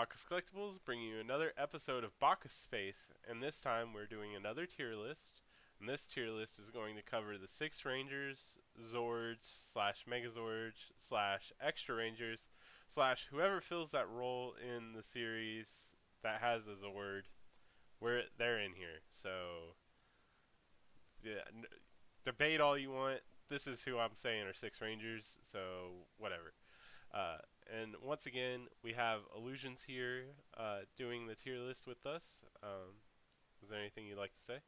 Baka's Collectibles, bringing you another episode of Baka Space, and this time we're doing another tier list. And this tier list is going to cover the 6 Rangers, Zords, slash Megazords, slash Extra Rangers, slash whoever fills that role in the series that has a Zord. They're in here, so yeah, debate all you want. This is who I'm saying are 6 Rangers, so whatever. And once again, we have Illusions here doing the tier list with us. Is there anything you'd like to say?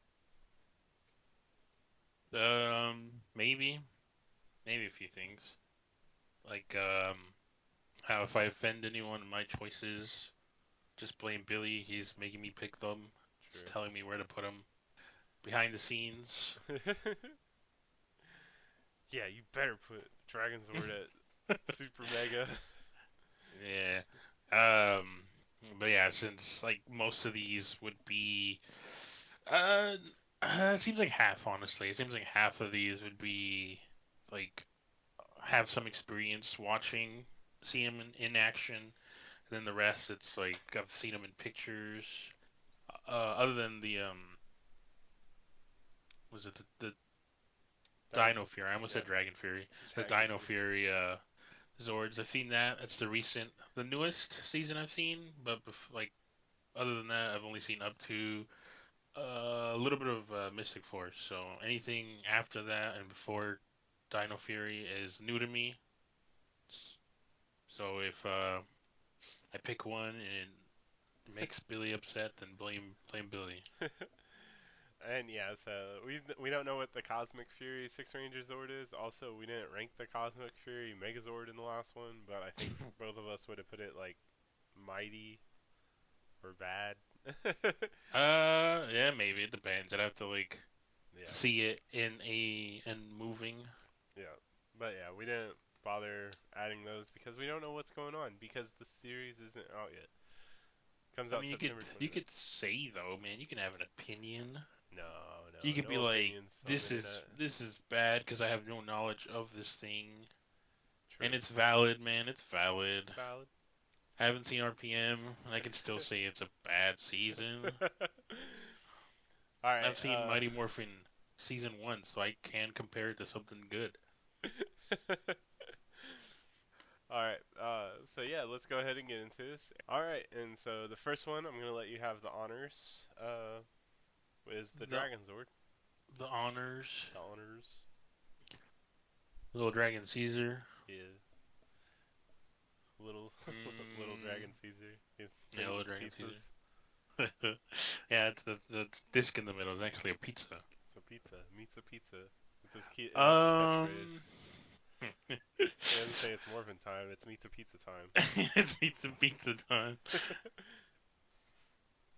Maybe a few things. Like, how if I offend anyone in my choices, just blame Billy. He's making me pick them. He's True. telling me where to put them. Behind the scenes. Yeah, you better put Dragonzord at Super Mega. Yeah. Um, but yeah, since like most of these would be, uh, it seems like half. Honestly, it seems like half of these would be like have some experience watching, seeing them in action. And then the rest, it's like I've seen them in pictures. Other than the was it the Dino Dinosaur. Fury? I almost Yeah, said Dragon Fury. The Dragon Dino Fury. Fury Zords. I've seen that. That's the newest season I've seen. But like other than that, I've only seen up to a little bit of Mystic Force. So anything after that and before Dino Fury is new to me. So if I pick one and it makes Billy upset, then blame Billy. And yeah, so we don't know what the Cosmic Fury 6 Ranger Zord is. Also, we didn't rank the Cosmic Fury Megazord in the last one, but I think both of us would have put it like mighty or bad. Yeah, maybe it depends. I'd have to like Yeah, see it in a and moving. yeah. But yeah, we didn't bother adding those because we don't know what's going on because the series isn't out yet. Comes I out mean, September you 25th. could say though, man, you can have an opinion. No, You no, could be no like, opinions on the internet. this is bad because I have no knowledge of this thing, and True. it's valid, man. It's It's valid. valid. I haven't seen RPM, and I can still say it's a bad season. Alright, I've seen Mighty Morphin season 1, so I can compare it to something good. Alright, so yeah, let's go ahead and get into this. Alright, and so the first one, I'm gonna let you have the honors, is the The Dragonzord. the honors, The honors. Little Dragon Caesar. Yeah. Little, little Mm, Dragon Caesar. He yeah, brings Little his Dragon pizzas. Caesar. Yeah, it's the disc in the middle is actually a pizza. It's a pizza. Meets a pizza. That's his Um, catchphrase. He doesn't say it's Morphin time, it's meets a pizza time. it's pizza time.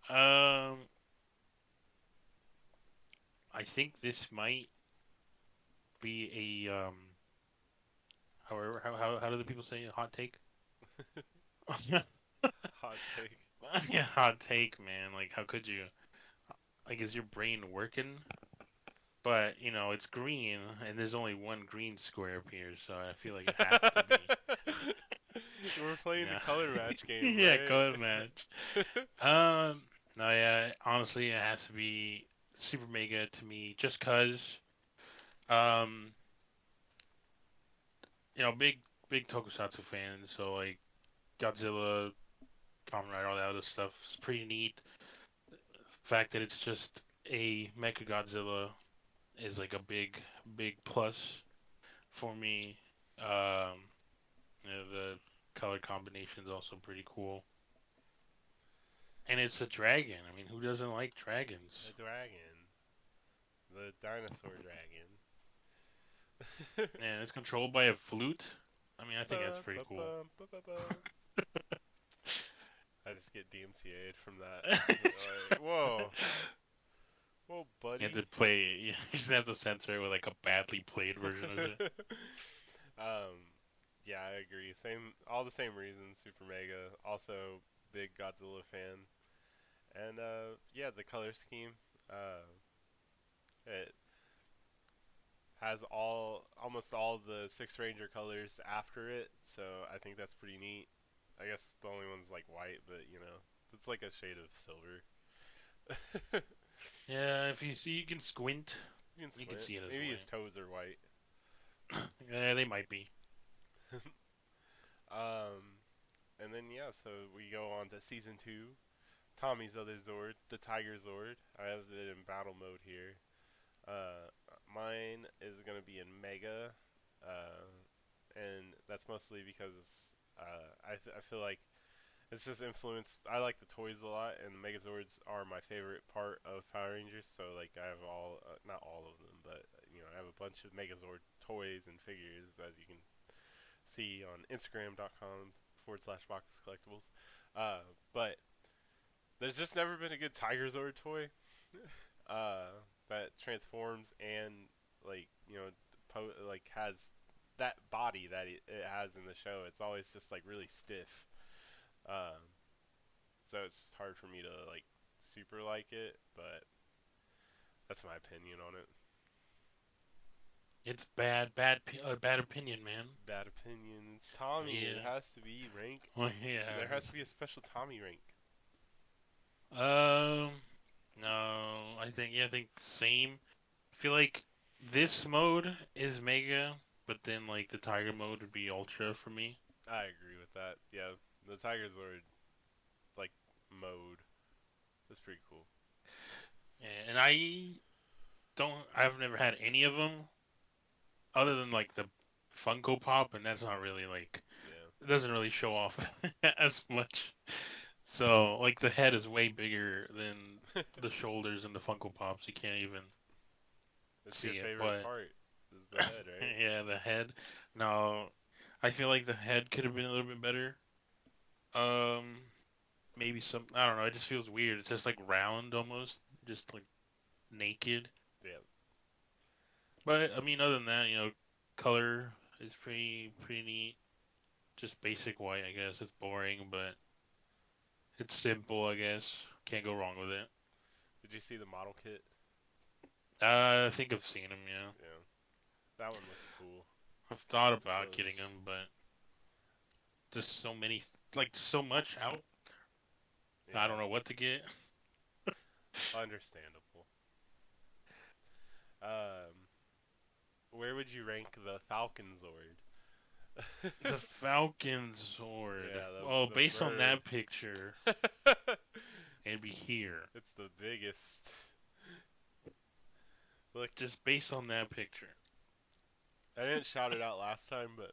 Um, I think this might be a however how do the people say a hot take? Hot take. Yeah, hot take, man. Like, how could you? Like, is your brain working? But it's green, and there's only one green square up here, so I feel like it has to be. We're playing the Yeah, color match game, yeah, right? color match. No, yeah, honestly, it has to be Super Mega to me, just cause, um, big Tokusatsu fan, so like Godzilla, Kamen Rider, all that other stuff is pretty neat. The fact that it's just a Mecha Godzilla is like a big plus for me. Um, the color combination is also pretty cool, and it's a dragon. I mean, who doesn't like The dragons? dragon. The dinosaur dragon. And it's controlled by a flute. I mean, I think that's Ba, pretty ba, cool. ba, ba, ba, ba. I just get DMCA'd from that. Like, whoa. Whoa, You have buddy. to play. You just have to censor it with like a badly played version of it. um, yeah, I agree. All the same reasons. Super Mega. Also, big Godzilla fan. And yeah, the color scheme. Uh, it has almost all the Six Ranger colors after it, so I think that's pretty neat. I guess the only one's like white, but you know, it's like a shade of silver. Yeah, if you see, you can squint. You can You can squint. see it as Maybe his white. toes are white. Yeah, they might be. And then yeah, so we go on to season 2. Tommy's other Zord, the Tigerzord. I have it in battle mode here. Mine is gonna be in Mega, uh, and that's mostly because I feel like it's just influenced. I like the toys a lot, and the Megazords are my favorite part of Power Rangers. So like I have all, not all of them, but you know I have a bunch of Megazord toys and figures, as you can see on Instagram.com/Baka's Collectibles. But there's just never been a good Tigerzord toy that transforms and like you know like has that body that it has in the show. It's always just like really stiff. Um, so it's just hard for me to like super like it, but that's my opinion on it. It's bad opinion, man. Bad opinions. Tommy, it Yeah. has to be rank. Well, yeah. There has to be a special Tommy rank. Um, no, I think same. I feel like this mode is Mega, but then like the Tiger mode would be Ultra for me. I agree with that. Yeah, the Tigerzord like mode is pretty cool. And I've never had any of them other than like the Funko Pop, and that's not really like, Yeah, it doesn't really show off as much. So like the head is way bigger than the shoulders and the Funko Pops. You can't even it's your see it, favorite but part is the head, right? yeah, the head. No, I feel like the head could have been a little bit better. Um, maybe some. I don't know. It just feels weird. It's just like round almost, just like naked. Yeah. But I mean, other than that, color is pretty neat. Just basic white, I guess. It's boring, but it's simple, I guess. Can't go wrong with it. Did you see the model kit? I think I've seen them. Yeah, Yeah, that one looks cool. I've thought It's about getting close. them, but just so many, like so much out. I don't Yeah, know what to get. understandable. Um, where would you rank the Falconzord? The Falconzord. Yeah, Well, the based on bird. that picture, it'd be here. It's the biggest. Look, Just based on that picture. I didn't shout it out last time, but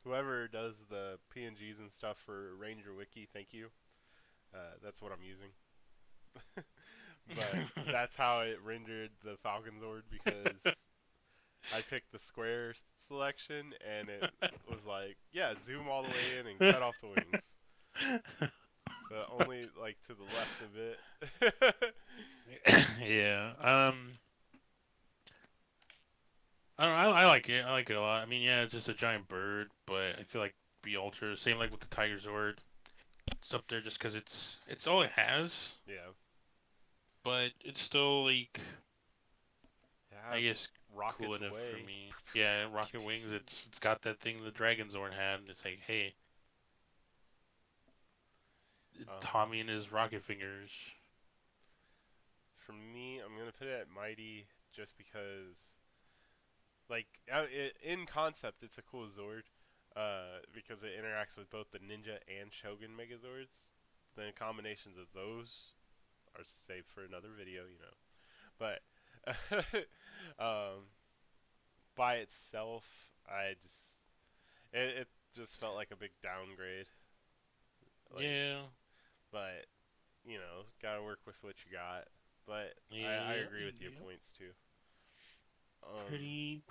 whoever does the PNGs and stuff for Ranger Wiki, thank you. That's what I'm using. But that's how it rendered the Falconzord because I picked the square selection and it was like, yeah, zoom all the way in and cut off the wings. But only like to the left of it. Yeah. I don't know. I like it. I like it a lot. I mean, yeah, it's just a giant bird, but I feel like be ultra. Same like with the Tigerzord. It's up there just because it's all it has, Yeah. but it's still like, It I has guess, cool rockets enough for away. me. Yeah, rocket wings. It's got that thing the Dragonzord had. And it's like, hey, Um, Tommy and his rocket fingers. for me, I'm gonna put it at Mighty just because, like, in concept, it's a cool Zord, because it interacts with both the Ninja and Shogun Megazords. The combinations of those are saved for another video, you know. But um, by itself, it just felt like a big downgrade. Like, Yeah, but you know, gotta work with what you got. But I yeah, agree with your yeah. points too. Um, Pretty.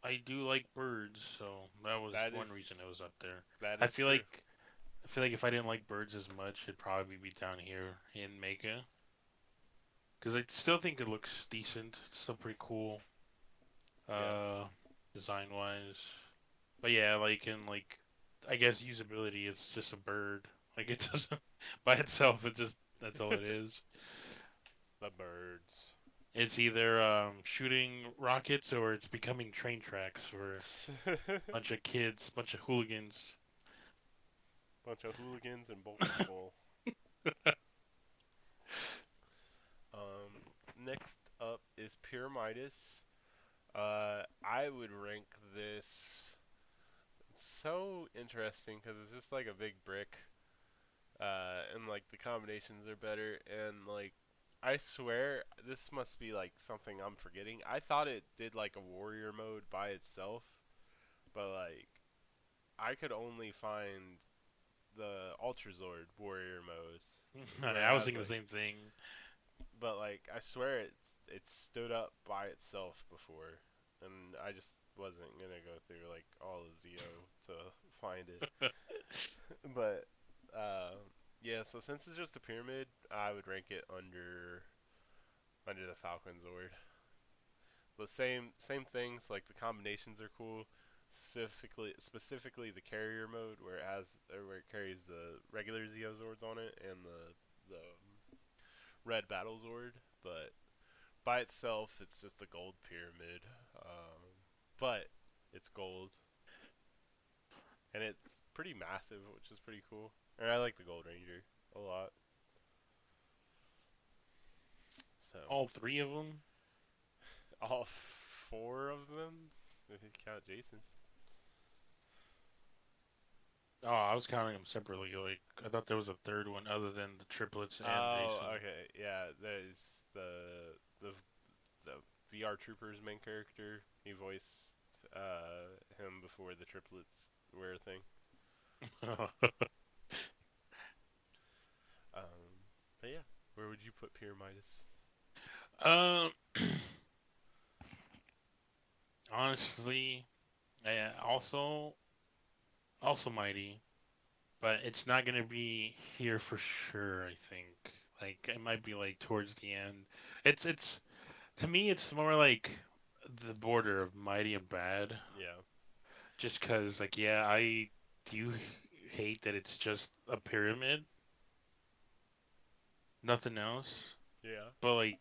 I do like birds, so that was that is one reason it was up there. that I is feel true. like I feel like if I didn't like birds as much, it'd probably be down here in Mega. Because I still think it looks decent. It's still pretty cool, Yeah. uh, design wise. But yeah, like in like, I guess usability, it's just a bird. Like it doesn't by itself. It's just that's all it is. The birds. It's either shooting rockets or it's becoming train tracks for a bunch of kids, bunch of hooligans. Bunch of hooligans and bulky skull. Next up is Pyramidas. I would rank this so interesting because it's just like a big brick, and like the combinations are better, and like I swear this must be like something I'm forgetting. I thought it did like a warrior mode by itself, but like I could only find the Ultrazord warrior mode where it I was has thinking the like, same thing. but like I swear it stood up by itself before, and I just wasn't gonna go through like all of Zeo to find it. But yeah, so since it's just a pyramid, I would rank it under the Falconzord. The same things, like the combinations are cool. Specifically the carrier mode where it carries the regular Zeozords on it and the red Battle Zord, but by itself it's just a gold pyramid. But it's gold and it's pretty massive, which is pretty cool. And I like the Gold Ranger a lot. So All three of them. all four of them, if you count Jason. Oh, I was counting them separately. Like I thought there was a third one other than the triplets and Oh, Jason. okay, yeah. There's the the VR Troopers main character. He voiced him before the triplets were a thing. But yeah, where would you put Pyramidas? um, honestly, yeah, also mighty, but it's not gonna be here for sure. I think like it might be like towards the end. It's to me it's more like the border of mighty and bad. Yeah, Just cause like yeah, I do hate that it's just a pyramid, nothing else. yeah. But like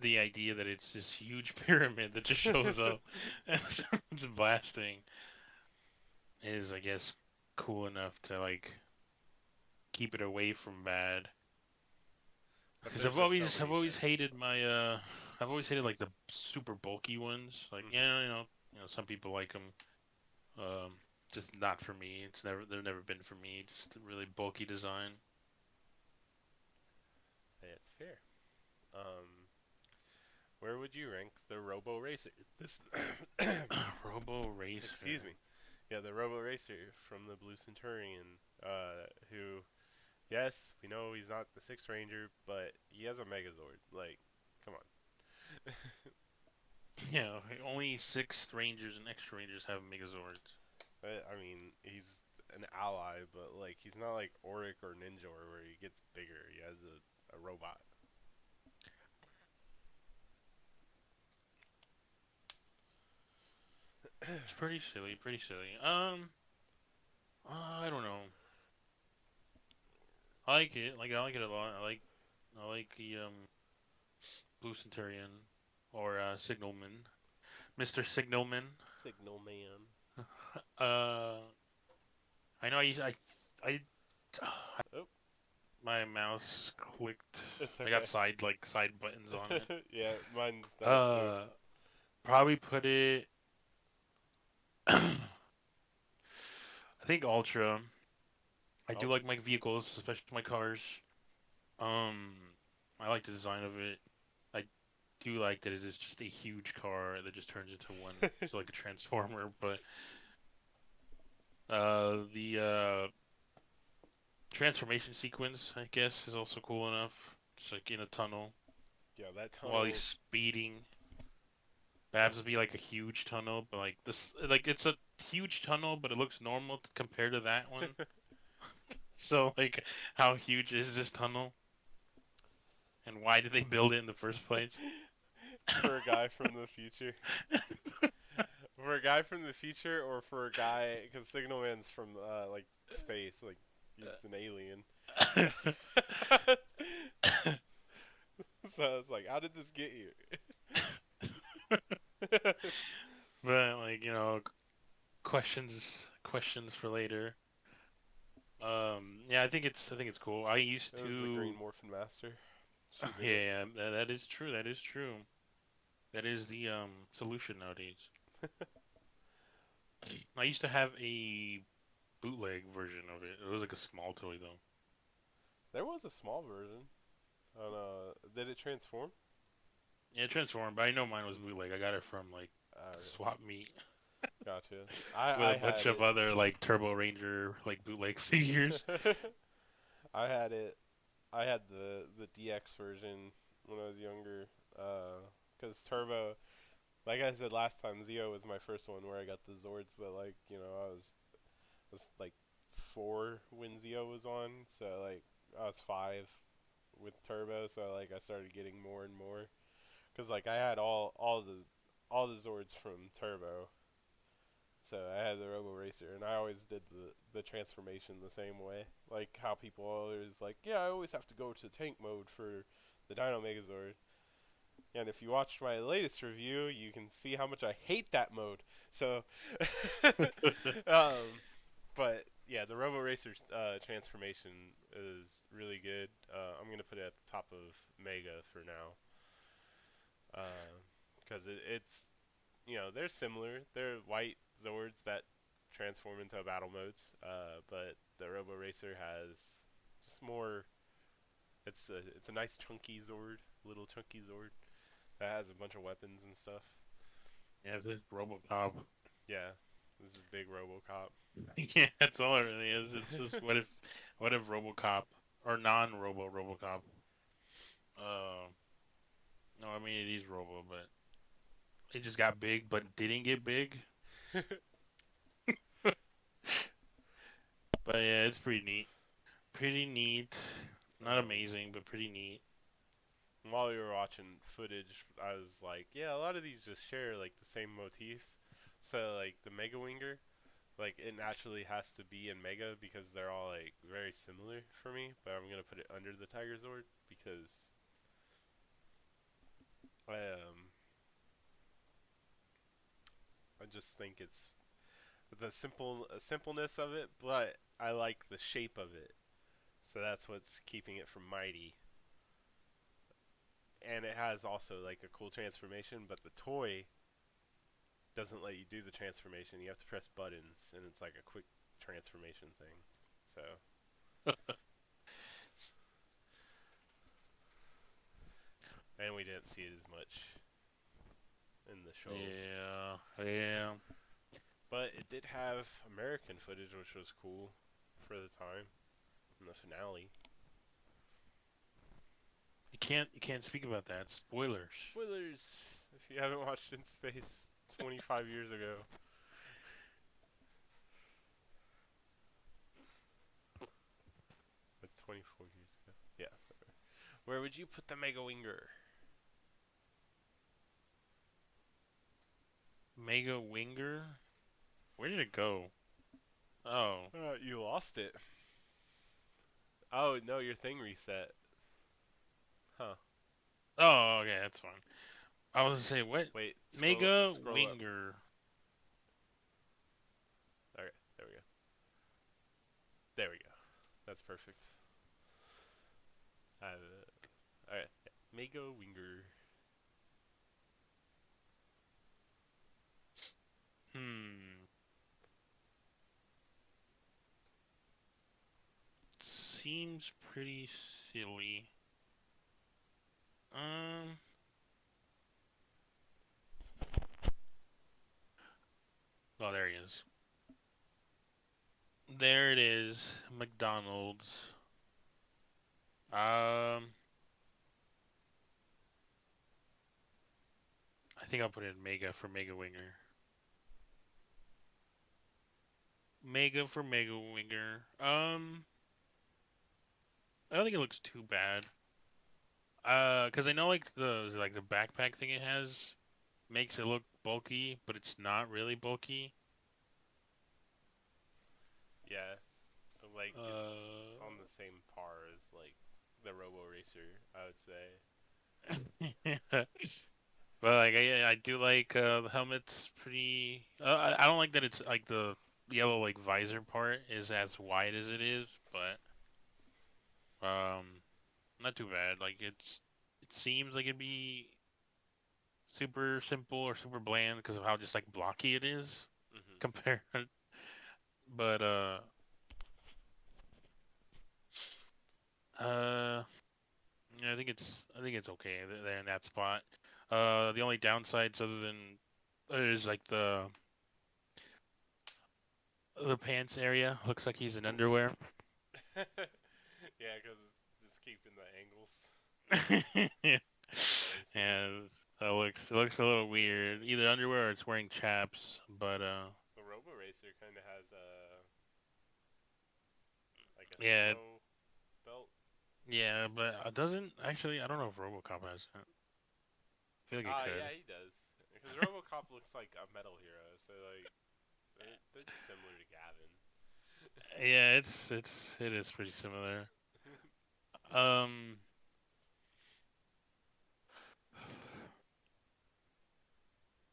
the idea that it's this huge pyramid that just shows up and starts blasting is, I guess, cool enough to like keep it away from bad. But Because there's I've just so always I've many always good hated my I've always hated like the super bulky ones. Like ones. yeah, some people like them. Um, just not for me. They've never been for me. Just a really bulky design. That's fair. Um, where would you rank the Robo Racer? This, Robo Racer. excuse me. Yeah, the Robo Racer from the Blue Centurion. Who, yes, we know he's not the Sixth Ranger, but he has a Megazord. Like, come on. Yeah, only six rangers and extra rangers have Megazords. I mean, he's an ally, but like, he's not like Auric or Ninja where he gets bigger. He has a robot. It's pretty silly, pretty silly. I don't know. I like it. Like I like it a lot. I like the Blue Centurion or Signalman, Mr. Signalman. Signal Man. Uh, I know I Oh, my mouse clicked. it's I got okay. side buttons on it. Yeah, mine's done too. Uh, Probably put it. I think Ultra. I do like Ultra. my vehicles, especially my cars. Um, I like the design of it. I do like that it is just a huge car that just turns into one, so like a transformer. But the transformation sequence, I guess, is also cool enough. Just like in a tunnel Yeah, that while he's tunnel. speeding. It happens to be like a huge tunnel, but like this, like it's a huge tunnel, but it looks normal compared to that one. So like, how huge is this tunnel, and why did they build it in the first place? For a guy from the future. For a guy from the future, or for a guy, because Signal Man's from like space, like he's an alien. So it's like, how did this get here? But like questions for later. Yeah, I think it's cool. I used It was the to. Green Morphin Master. She did it. Yeah, that is true. That is true. That is the solution nowadays. I used to have a bootleg version of it. It was like a small toy though. There was a small version. On did it transform? Yeah, it transformed, but I know mine was Mm. bootleg. I got it from like Okay. Swap Meet Gotcha. with a I bunch had of it. other like Turbo Ranger like bootleg figures. I had it. I had the DX version when I was younger. Cause Turbo, like I said last time, Zeo was my first one where I got the Zords, but like I was like 4 when Zeo was on, so like I was 5 with Turbo, so like I started getting more and more. Cause like I had all the Zords from Turbo, so I had the Robo Racer, and I always did the transformation the same way. Like how people always like, yeah, I always have to go to tank mode for the Dino Megazord. And if you watched my latest review, you can see how much I hate that mode. So, um, but yeah, the Robo Racer transformation is really good. I'm gonna put it at the top of Mega for now, because it's they're similar. They're white Zords that transform into battle modes, but the Robo Racer has just more. It's a nice chunky Zord, little chunky Zord that has a bunch of weapons and stuff. Yeah, this RoboCop. Yeah, this is big RoboCop. Yeah, that's all it really is. It's just what if RoboCop or non-Robo RoboCop. Uh, no, I mean it is Robo, but it just got big, but didn't get big. But yeah, it's pretty neat. Pretty neat. Not um, amazing, but pretty neat. while we were watching footage, I was like, yeah, a lot of these just share like the same motifs. So like the Mega Winger, like it naturally has to be in Mega because they're all like very similar for me. But I'm gonna put it under the Tigerzord because I just think it's the simpleness of it, but I like the shape of it. So that's what's keeping it from Mighty. And it has also like a cool transformation, but the toy doesn't let you do the transformation. You have to press buttons, and it's like a quick transformation thing. So, and we didn't see it as much in the show, Yeah, yeah. but it did have American footage, which was cool for the time in the finale. You can't speak about that. Spoilers. Spoilers if you haven't watched In Space 25 years ago. That's 24 years ago. Yeah. Where would you put the Mega Winger? Mega Winger. Where did it go? Oh. You lost it. Oh no, your thing reset. Huh. Oh, okay, that's fine. I was gonna say what? Wait, Mega scroll up. Winger. Okay, there we go. There we go. That's perfect. Alright, yeah. Mega Winger. Hmm. Seems pretty silly. Um. Oh, there he is. There it is. McDonald's. Um. I think I'll put it in Mega for Mega Winger. Mega for Mega Winger. I don't think it looks too bad. Cause I know like the backpack thing it has makes it look bulky, but it's not really bulky. Yeah, like it's Uh, on the same par as like the Robo Racer, I would say. But like I do like the helmet's pretty. I don't like that it's like the yellow like visor part is as wide as it is, but not too bad. Like it seems like it'd be super simple or super bland because of how just like blocky it is Mhm. compared. But uh yeah, I think it's okay there in that spot. The only downsides other than is like the pants area looks like he's in underwear. Yeah, because it's keeping the angles. Yeah, That's really silly. it looks a little weird. Either underwear or it's wearing chaps, but The Robo Racer kind of has like a yeah, snow belt. yeah, but it doesn't actually. I don't know if RoboCop has it. I feel like it Ah, could. yeah, he does. Because RoboCop looks like a metal hero, so like they're similar to Gavin. Yeah, it is pretty similar. Um,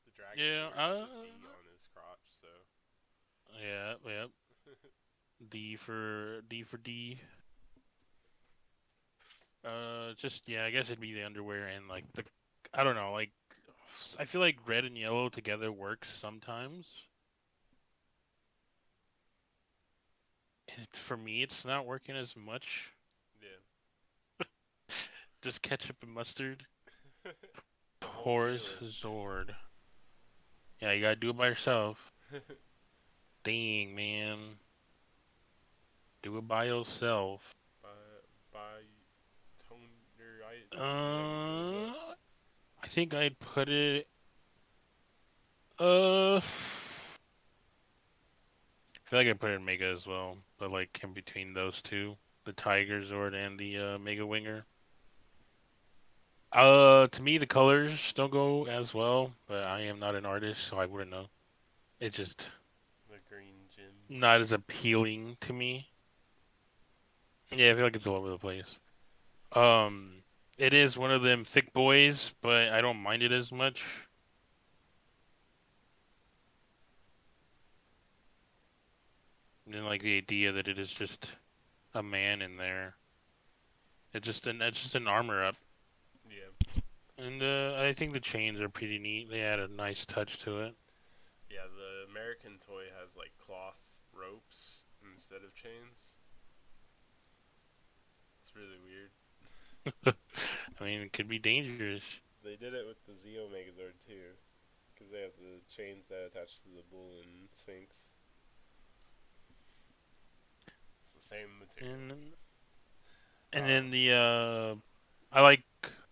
The yeah, Dragonzord has a D on his crotch, so. yeah, yeah. D for D. Just yeah, I guess it'd be the underwear and like the, I don't know, like I feel like red and yellow together works sometimes. And for me, it's not working as much. Yeah. Just ketchup and mustard. The whole tier list. Zord. Yeah, you gotta do it by yourself. Dang, man. Do it by yourself. by toner. Yeah, you can do Uh, that. I think I'd put it. I feel like I'd put it in Mega as well, but like in between those two, the Tigerzord and the Mega Winger. To me, the colors don't go as well, but I am not an artist, so I wouldn't know. It's just The green gems. not as appealing to me. Yeah, I feel like it's all over the place. Um, it is one of them thick boys, but I don't mind it as much. And like the idea that it is just a man in there. It's just an armor up, Yeah. and I think the chains are pretty neat. They add a nice touch to it. Yeah, the American toy has like cloth ropes instead of chains. It's really weird. I mean, it could be dangerous. They did it with the Zeo Megazord too, because they have the chains that attach to the bull and sphinx. It's the same material. And Uh, then I like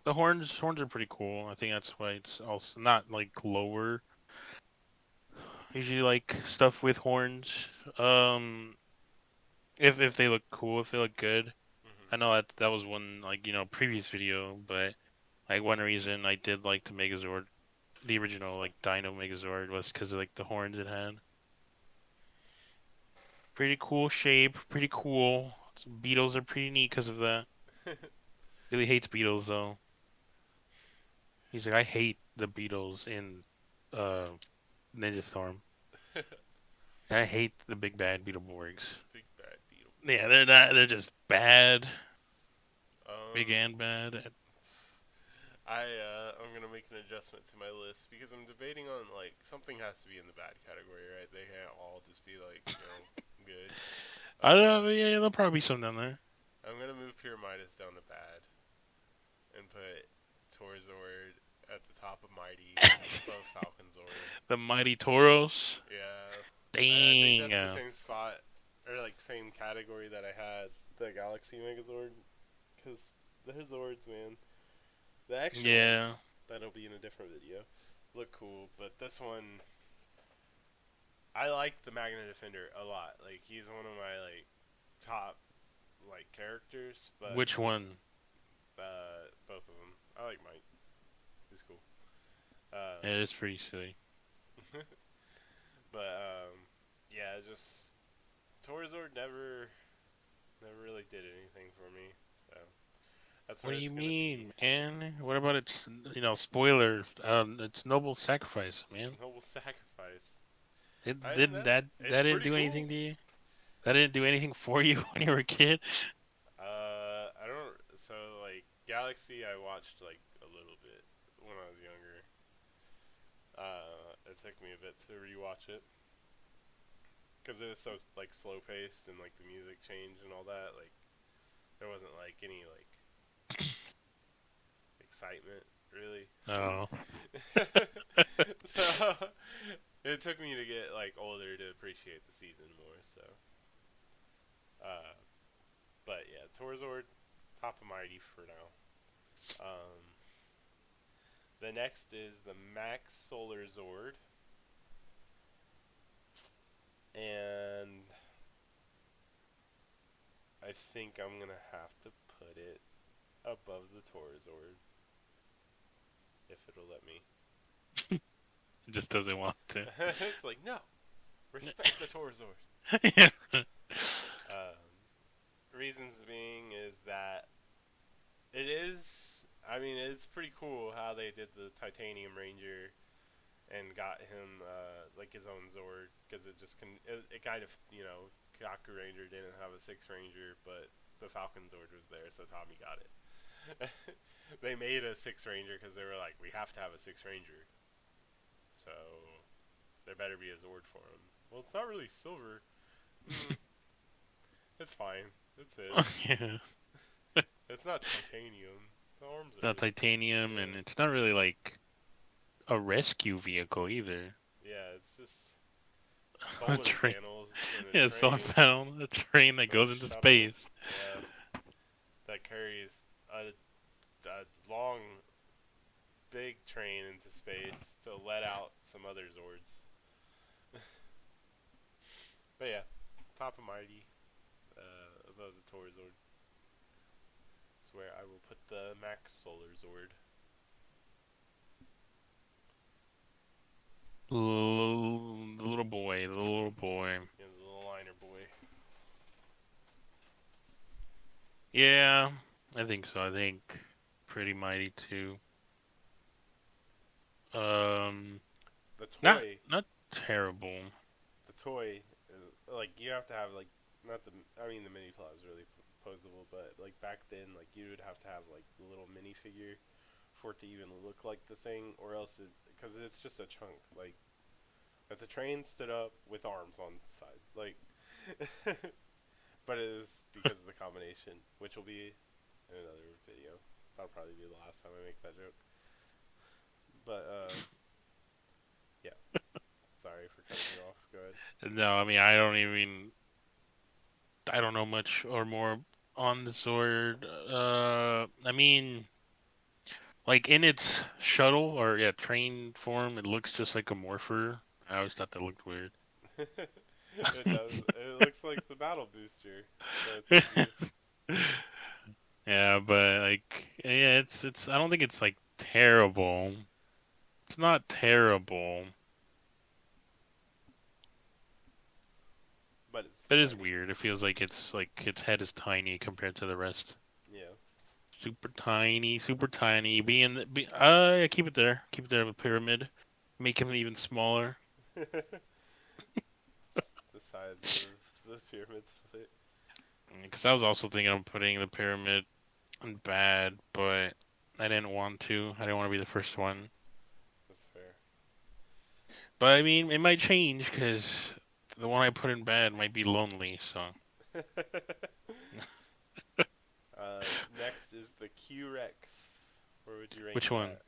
the horns. Horns are pretty cool. I think that's why it's also not like lower. I usually like stuff with horns. If they look cool, if they look good. mhm. I know that was one like previous video, but like one reason I did like the Megazord, the original like Dino Megazord, was because of like the horns it had. Pretty cool shape, pretty cool. Beetles are pretty neat because of that. Really hates beetles though. He's like, I hate the beetles in uh Ninja Storm. I hate the big bad Beetleborgs. Big bad beetle Yeah, boy. they're not. They're just bad, big Um, and bad. I'm gonna make an adjustment to my list because I'm debating on like something has to be in the bad category, right? They can't all just be like good. I don't know. Yeah, there'll probably be some down there. I'm gonna move Pure Midas down to bad and put Torzord at the top of Mighty above Falconzord. The mighty Tauros. Yeah, I think Dang. that's the same spot or like same category that I had the Galaxy Megazord because they're Zords, man. The extra ones Yeah. that'll be in a different video look cool, but this one I like the Magna Defender a lot. Like he's one of my like top like characters, but Which this one? both of them. I like Mike. He's cool. Yeah, it is pretty silly. but yeah, just Torzord never really did anything for me. So That's What where do it's you gonna be. mean, man? What about its, spoiler? It's noble sacrifice, It's man. a noble sacrifice. It I don't didn't know. that It's didn't pretty do cool. anything to you? That didn't do anything for you when you were a kid? I don't. So like Galaxy, I watched like a little bit when I was younger. It took me a bit to rewatch it because it was so like slow paced and like the music changed and all that. Like there wasn't like any like excitement really. Oh, So it took me to get like older to appreciate the season more. So, uh, but yeah, Torzord, top of mighty for now. Um, the next is the Max Solar Zord, and I think I'm gonna have to put it above the Torzord if it'll let me. it just doesn't want to. It's like no, respect the Torzord. Yeah. Um, reasons being is that it is. I mean, it's pretty cool how they did the Titanium Ranger and got him like his own Zord because it just can. It kind of Kaku Ranger didn't have a Six Ranger, but the Falconzord was there, so Tommy got it. They made a Six Ranger because they were like, we have to have a Six Ranger, so there better be a Zord for him. Well, it's not really silver. Mm, it's fine. It's his. Yeah. It's not titanium. The arms It's are. not titanium, and Yeah. it's not really like a rescue vehicle either. Yeah, it's just A solar train. panels and a Yeah, solar train panel, a train that from a goes into shuttle. space. Yeah, that carries a long, big train into space to let out some other Zords. But yeah, top of mighty, above the Torzord. Is where I will put the Max Solar Zord. The little boy, the little boy. Yeah, the little liner boy. Yeah, I think so. I think pretty mighty too. Um, The not toy, not terrible. the toy, like you have to have like not the. I mean, the mini plot is really posable, but like back then, like you would have to have like the little minifigure for it to even look like the thing, or else because it's just a chunk. Like it's a train stood up with arms on the side, like. But it is because of the combination, which will be in another video. That'll probably be the last time I make that joke. But yeah. Sorry for cutting you off. Go ahead. No, I mean I don't know much or more on the sword. I mean, like in its shuttle or yeah train form, it looks just like a morpher. I always thought that looked weird. It does. It looks like the battle booster that gives you. Yeah, but like yeah, it's I don't think it's like terrible. It's not terrible. But it's It is mighty. weird. It feels like it's like its head is tiny compared to the rest. Yeah. Super tiny, super tiny. Yeah, keep it there. Keep it there with pyramid. Make him even smaller. The size of the pyramid's foot. Because I was also thinking of putting the pyramid in bad, but I didn't want to. I didn't want to be the first one. That's fair. But I mean, it might change because the one I put in bad might be lonely. So Next is the QRex. Where would you rank which one? that?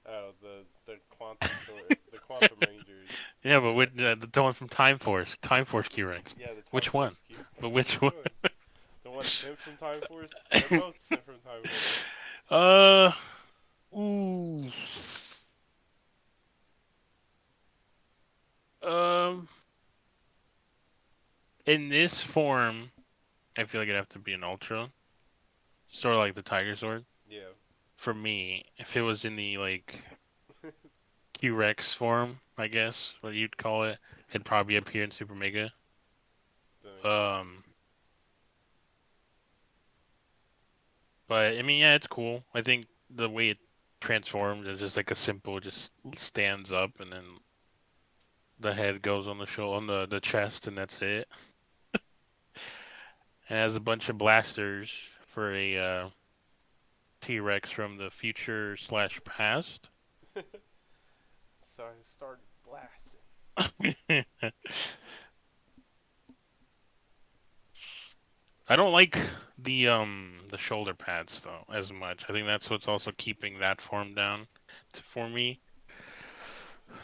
Oh, the Quantum Rangers. Yeah, but Uh, the one from Time Force QRex. yeah, the Time Which one? Force Q. But which Which one? one? The one sent from Time Force? They're both sent from Time Force. uh, ooh. Um, in this form, I feel like it'd have to be an Ultra, sort of like the Tigerzord. Yeah, For me, if it was in the like QRex form, I guess what you'd call it, it'd probably appear in Super Mega. that makes sense. Um, But I mean, yeah, it's cool. I think the way it transforms is just like a simple, just stands up and then the head goes on the shoulder, on the chest, and that's it. And it has a bunch of blasters for a T-Rex from the future slash past. So I started blasting. I don't like the shoulder pads though as much. I think that's what's also keeping that form down for me.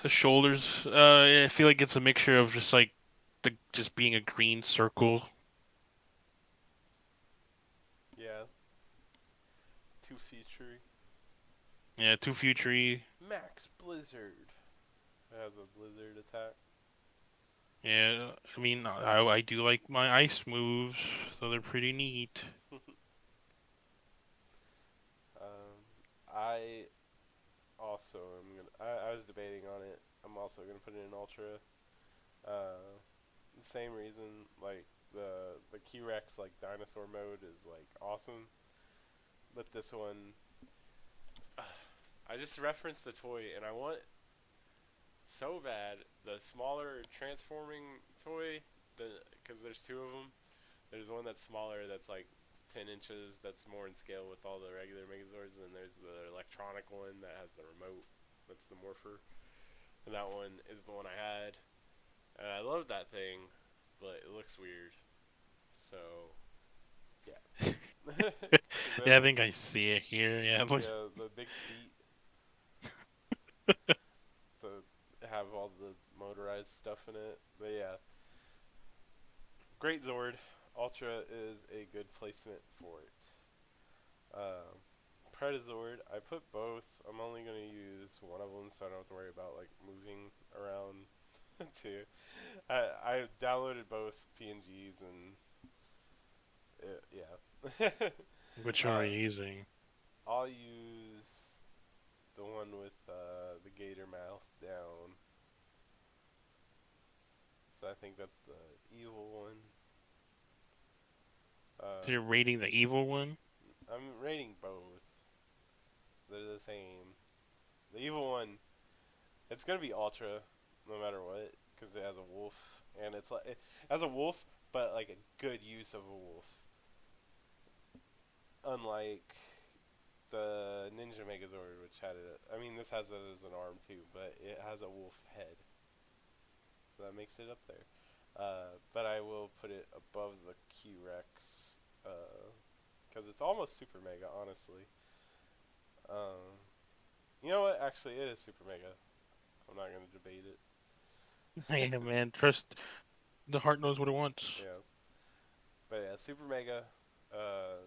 The shoulders, I feel like it's a mixture of just like the just being a green circle. Yeah, too featurey. Yeah, too futury. Max Blizzard. It has a blizzard attack. Yeah, I mean, I do like my ice moves, so they're pretty neat. I also am gonna. I was debating on it. I'm also gonna put it in Ultra. Uh, Same reason. Like the QRex like dinosaur mode is like awesome, but this one, I just referenced the toy and I want so bad the smaller transforming toy. Because there's two of them. There's one that's smaller that's like 10 inches that's more in scale with all the regular Megazords, and then there's the electronic one that has the remote. That's the Morpher. And that one is the one I had. And I love that thing, but it looks weird. So, yeah. Yeah, I think I see it here. Yeah, it looks. Yeah, the big feet to have all the motorized stuff in it. But yeah, great Zord. Ultra is a good placement for it. Um, Predazord, I put both. I'm only going to use one of them so I don't have to worry about like moving around too. I downloaded both PNGs and yeah. Which one are uh, you using? I'll use the one with the gator mouth down. So I think that's the evil one. So you're rating the evil one? I'm rating both. They're the same. The evil one, it's gonna be ultra, no matter what, because it has a wolf, and it's like it has a wolf, but like a good use of a wolf. Unlike the Ninja Megazord, which had it. I mean, this has it as an arm too, but it has a wolf head, so that makes it up there. But I will put it above the QRex, because it's almost Super Mega, honestly. Um, you know what? Actually, it is Super Mega. I'm not gonna debate it. Yeah, man. Trust the heart knows what it wants. Yeah, but yeah, Super Mega, uh,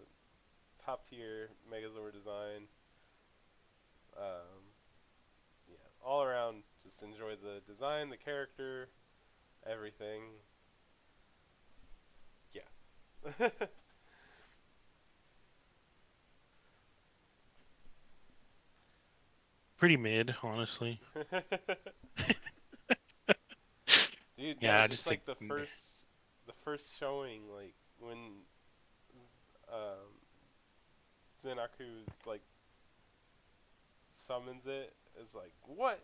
top tier Megazord design. Um, yeah, all around, just enjoy the design, the character, everything. Yeah. Pretty mid, honestly. Dude, no, Yeah, I just just think. like the first showing, like when um, Zenaku's like summons it, it's like what?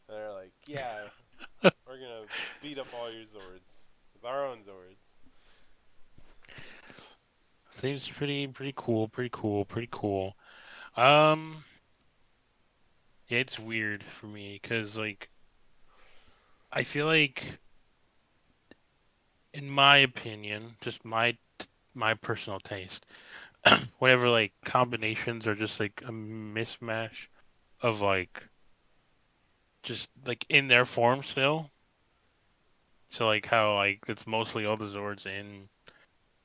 And they're like, yeah, we're gonna beat up all your Zords with our own Zords. Seems pretty cool, pretty cool, pretty cool. Um, yeah, it's weird for me because like I feel like, in my opinion, just my personal taste, whatever like combinations are just like a mismatch of like just like in their form still. So like how like it's mostly all the Zords in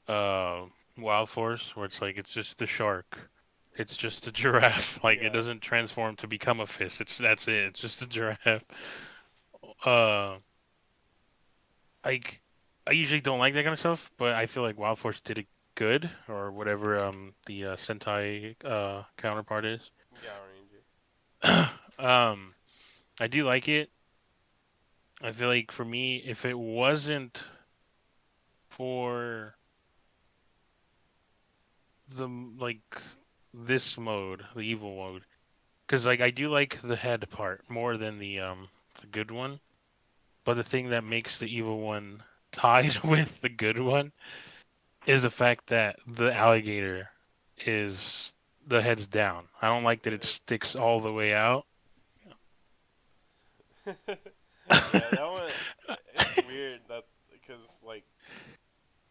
uh Wild Force where it's like it's just the shark. It's just a giraffe. Like it Yeah, doesn't transform to become a fish. That's it. It's just a giraffe. Uh like I usually don't like that kind of stuff, but I feel like Wild Force did it good or whatever the Sentai counterpart is. Gower Ranger. um I do like it. I feel like for me if it wasn't for the like this mode, the evil mode, because like I do like the head part more than the good one. But the thing that makes the evil one tied with the good one is the fact that the alligator is the head's down. I don't like that it sticks all the way out. Yeah, that one. It's weird that because like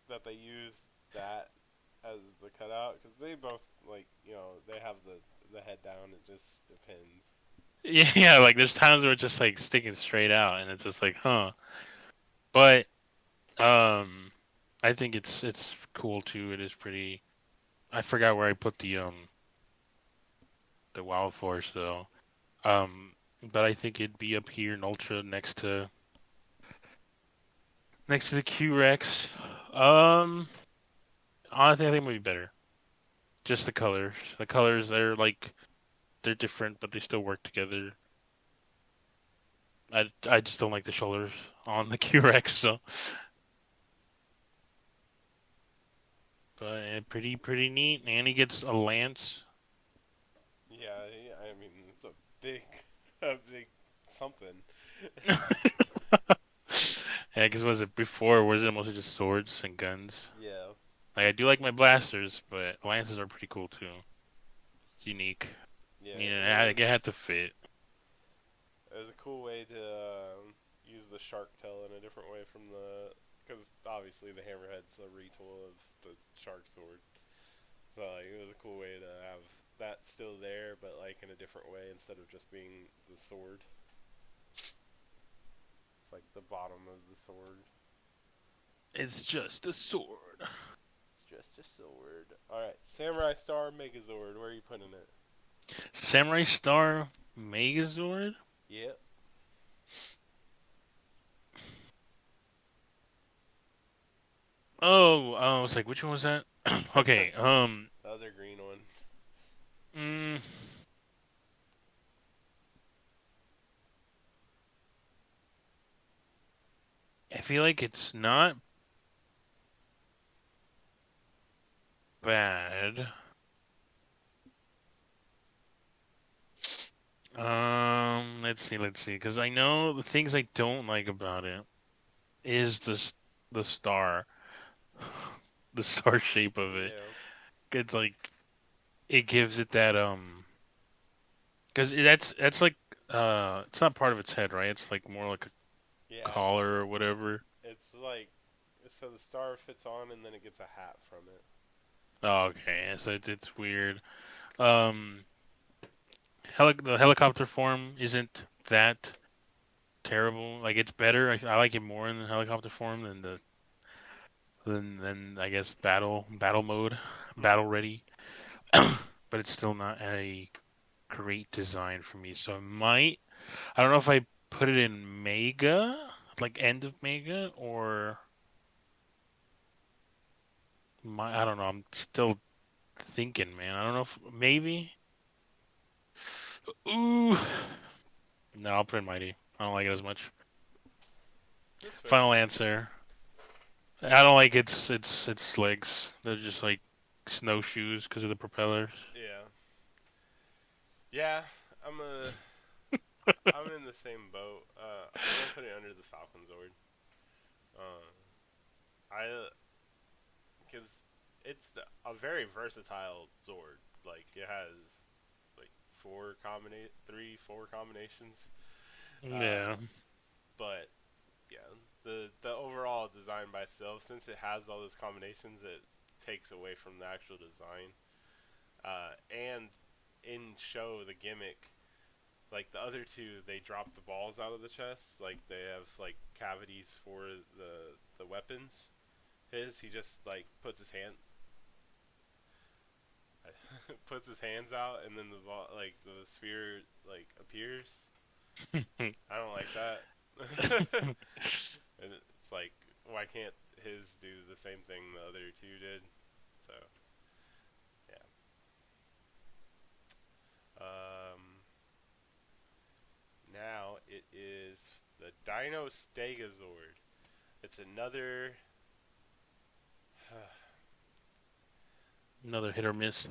that they use that as the cutout because they both like they have the head down. It just depends. Yeah, yeah, like there's times where it's just like sticking straight out, and it's just like, huh. But um, I think it's cool too. It is pretty. I forgot where I put the Wild Force though. Um, but I think it'd be up here in Ultra next to the QRex. Um, honestly, I think it would be better. Just the colors. The colors, they're different, but they still work together. I just don't like the shoulders on the QRex, so but pretty neat. And he gets a lance. Yeah, I mean it's a big, a big something. Yeah, because was it before? Or was it mostly just swords and guns? Yeah, Like I do like my blasters, but lances are pretty cool too. It's unique. yeah, You know, it it was. had to fit. It was a cool way to use the shark tail in a different way from the because obviously the hammerhead's a retool of the shark sword. So like, it was a cool way to have that still there, but like in a different way instead of just being the sword. It's like the bottom of the sword. It's just a sword. It's just a sword. All right, Samurai Star Megazord. Where are you putting it? Samurai Star Megazord. Yep. Oh, I was like, which one was that? Okay. The other green one. Mm, I feel like it's not bad. Let's see, because I know the things I don't like about it is the star, the star shape of it. Yeah. It's like it gives it that because that's like it's not part of its head, right? It's like more like a Yeah. collar or whatever. It's like so the star fits on and then it gets a hat from it. Oh, okay, so it's weird. Um, the helicopter form isn't that terrible. Like it's better. I like it more in the helicopter form than than I guess battle mode, battle ready. But it's still not a great design for me. So I don't know if I put it in Mega, like end of Mega, or I don't know. I'm still thinking, man. I don't know if maybe. Ooh, no, I'll put it in Mighty. I don't like it as much. That's fair. Final answer. I don't like its legs. They're just like snowshoes because of the propellers. Yeah. Yeah. I'm a. I'm in the same boat. I'm gonna put it under the Falconzord. Uh, I because it's a very versatile Zord. Like it has like four combinations. Uh, Yeah. but yeah, the overall design by itself, since it has all those combinations, it takes away from the actual design. And in show the gimmick, like the other two, they drop the balls out of the chest. Like they have like cavities for the weapons. He just like puts his hand puts his hands out, and then the ball, like the sphere, like appears. I don't like that. And it's like, why can't his do the same thing the other two did? So yeah. Now it is the Dino Stegazord. It's another. Another hit or miss.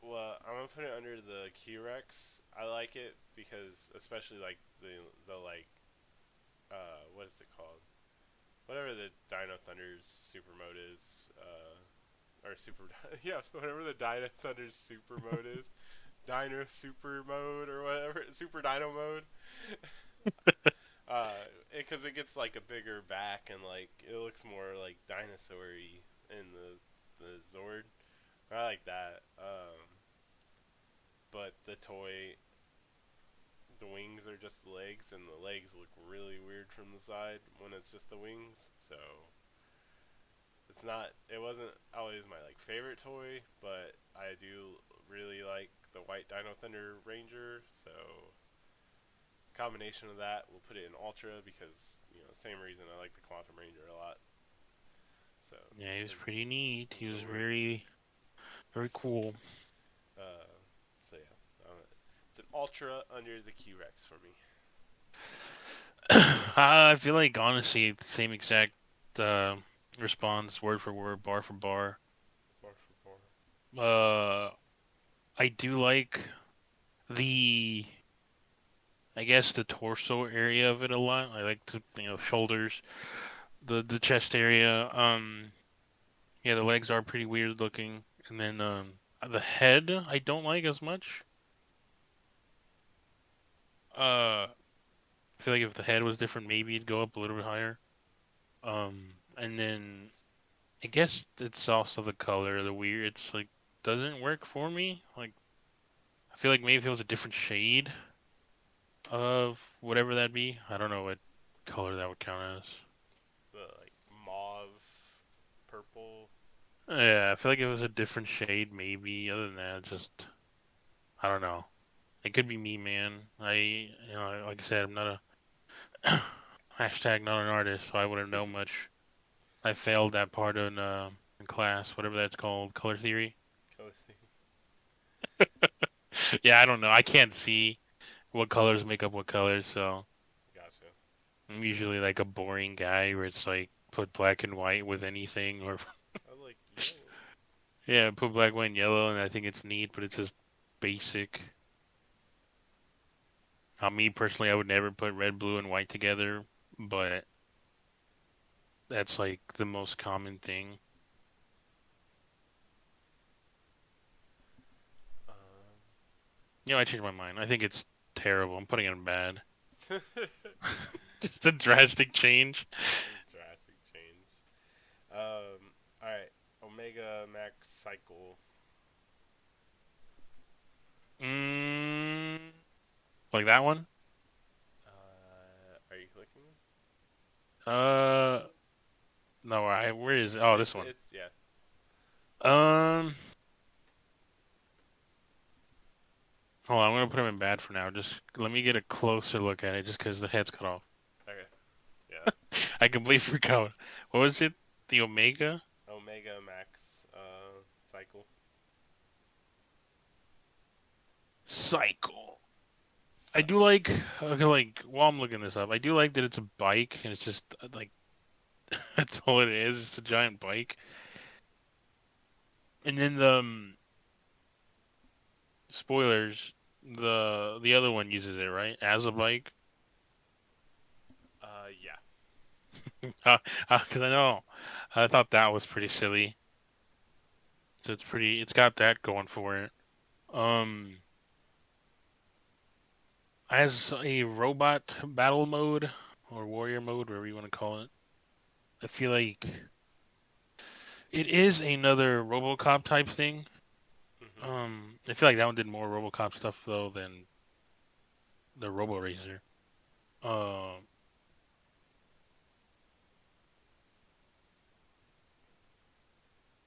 Well, I'm gonna put it under the QRex. I like it because, especially like the like what is it called? Whatever the Dino Thunder's super mode is, or super yeah, whatever the Dino Thunder's super mode is, Dino Super mode or whatever, Super Dino mode. Because it gets like a bigger back and like it looks more like dinosaur-y in the Zord. I like that. But the toy, the wings are just the legs, and the legs look really weird from the side when it's just the wings. So it's not. It wasn't always my like favorite toy, but I do really like the White Dino Thunder Ranger. So combination of that, we'll put it in Ultra because same reason I like the Quantum Ranger a lot. So Yeah, he was it's pretty neat. He was cool. very, very cool. Uh, so yeah, it's an Ultra under the Q-Rex for me. I feel like honestly, the same exact uh, response, word for word, bar for bar. Bar for bar. Uh, I do like the, I guess the torso area of it a lot. I like the shoulders, the chest area. Yeah, the legs are pretty weird looking, and then the head I don't like as much. I feel like if the head was different, maybe it'd go up a little bit higher. And then I guess it's also the color, the weird. It's like doesn't work for me. Like I feel like maybe if it was a different shade of whatever that be, I don't know what color that would count as. The like mauve, purple. Yeah, I feel like if it was a different shade, maybe. Other than that, just I don't know. It could be me, man. Like I said, I'm not a hashtag not an artist, so I wouldn't know much. I failed that part in class, whatever that's called, color theory. Yeah, I don't know. I can't see what colors make up what colors, so Gotcha. I'm usually like a boring guy where it's like put black and white with anything, or I like yellow. yeah, put black, white, and yellow, and I think it's neat, but it's just basic. Me personally, I would never put red, blue, and white together, but that's like the most common thing. Um, I changed my mind. I think it's terrible. I'm putting it in bad. a Just a drastic change. drastic change. All right. Omega Max Cycle. Mm, like that one? Are you clicking? Uh, no. Where is it? Oh, this one. It's yeah. Um, Hold on. I'm gonna put him in bad for now. Just let me get a closer look at it, just because the head's cut off. Okay. Yeah. I completely forgot. What was it? The Omega Omega Max Cycle. Cycle. I do Cycle. like. Okay, like while I'm looking this up, I do like that it's a bike and it's just like that's all it is. It's a giant bike. And then the spoilers, the other one uses it right as a bike. Yeah. Because I know I thought that was pretty silly. So it's pretty. It's got that going for it. Um, as a robot battle mode or warrior mode, whatever you want to call it, I feel like it is another RoboCop type thing. Mhm. I feel like that one did more RoboCop stuff though than the Robo Racer. Um,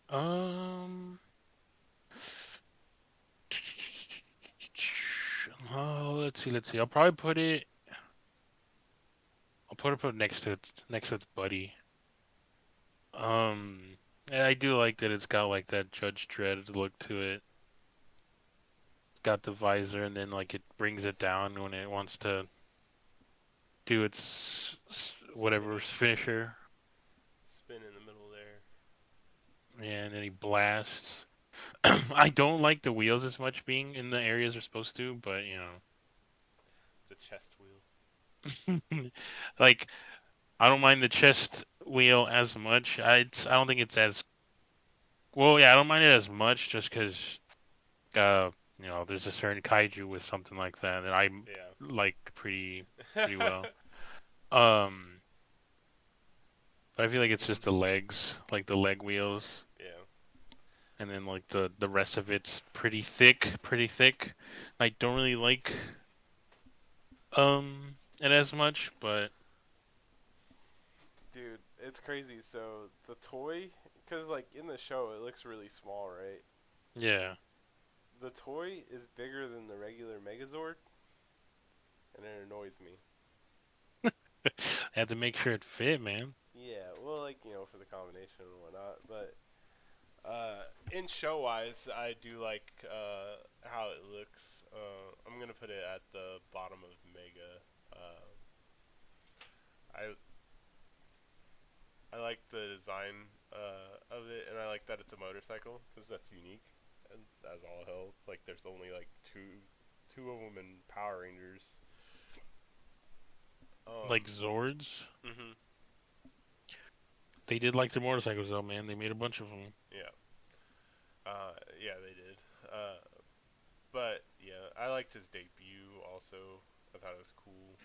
um, let's see, let's see. I'll probably put it. I'll put it next to its buddy. Um, yeah, I do like that it's got like that Judge Dredd look to it. It's got the visor, and then like it brings it down when it wants to do its whatever Spinning. finisher. Spin in the middle there. Yeah, and then he blasts. I don't like the wheels as much being in the areas they're supposed to, but The chest wheel. like I don't mind the chest wheel as much. I don't think it's as well. Yeah, I don't mind it as much just because uh there's a certain kaiju with something like that that I like pretty well. Um, but I feel like it's just the legs, like the leg wheels, Yeah. and then like the rest of it's pretty thick. I don't really like it as much, but Dude, it's crazy. So the toy, because like in the show it looks really small, right? yeah. The toy is bigger than the regular Megazord, and it annoys me. I had to make sure it fit, man. Yeah, well, like for the combination and whatnot, but in show wise, I do like how it looks. I'm gonna put it at the bottom of Mega. I I like the design of it, and I like that it's a motorcycle because that's unique. And as all hell, like there's only like two of them in Power Rangers. Like Zords, Mhm. they did like the motorcycles though, man. They made a bunch of them. Yeah. Yeah, they did. Uh, but yeah, I liked his debut also. I thought it was cool.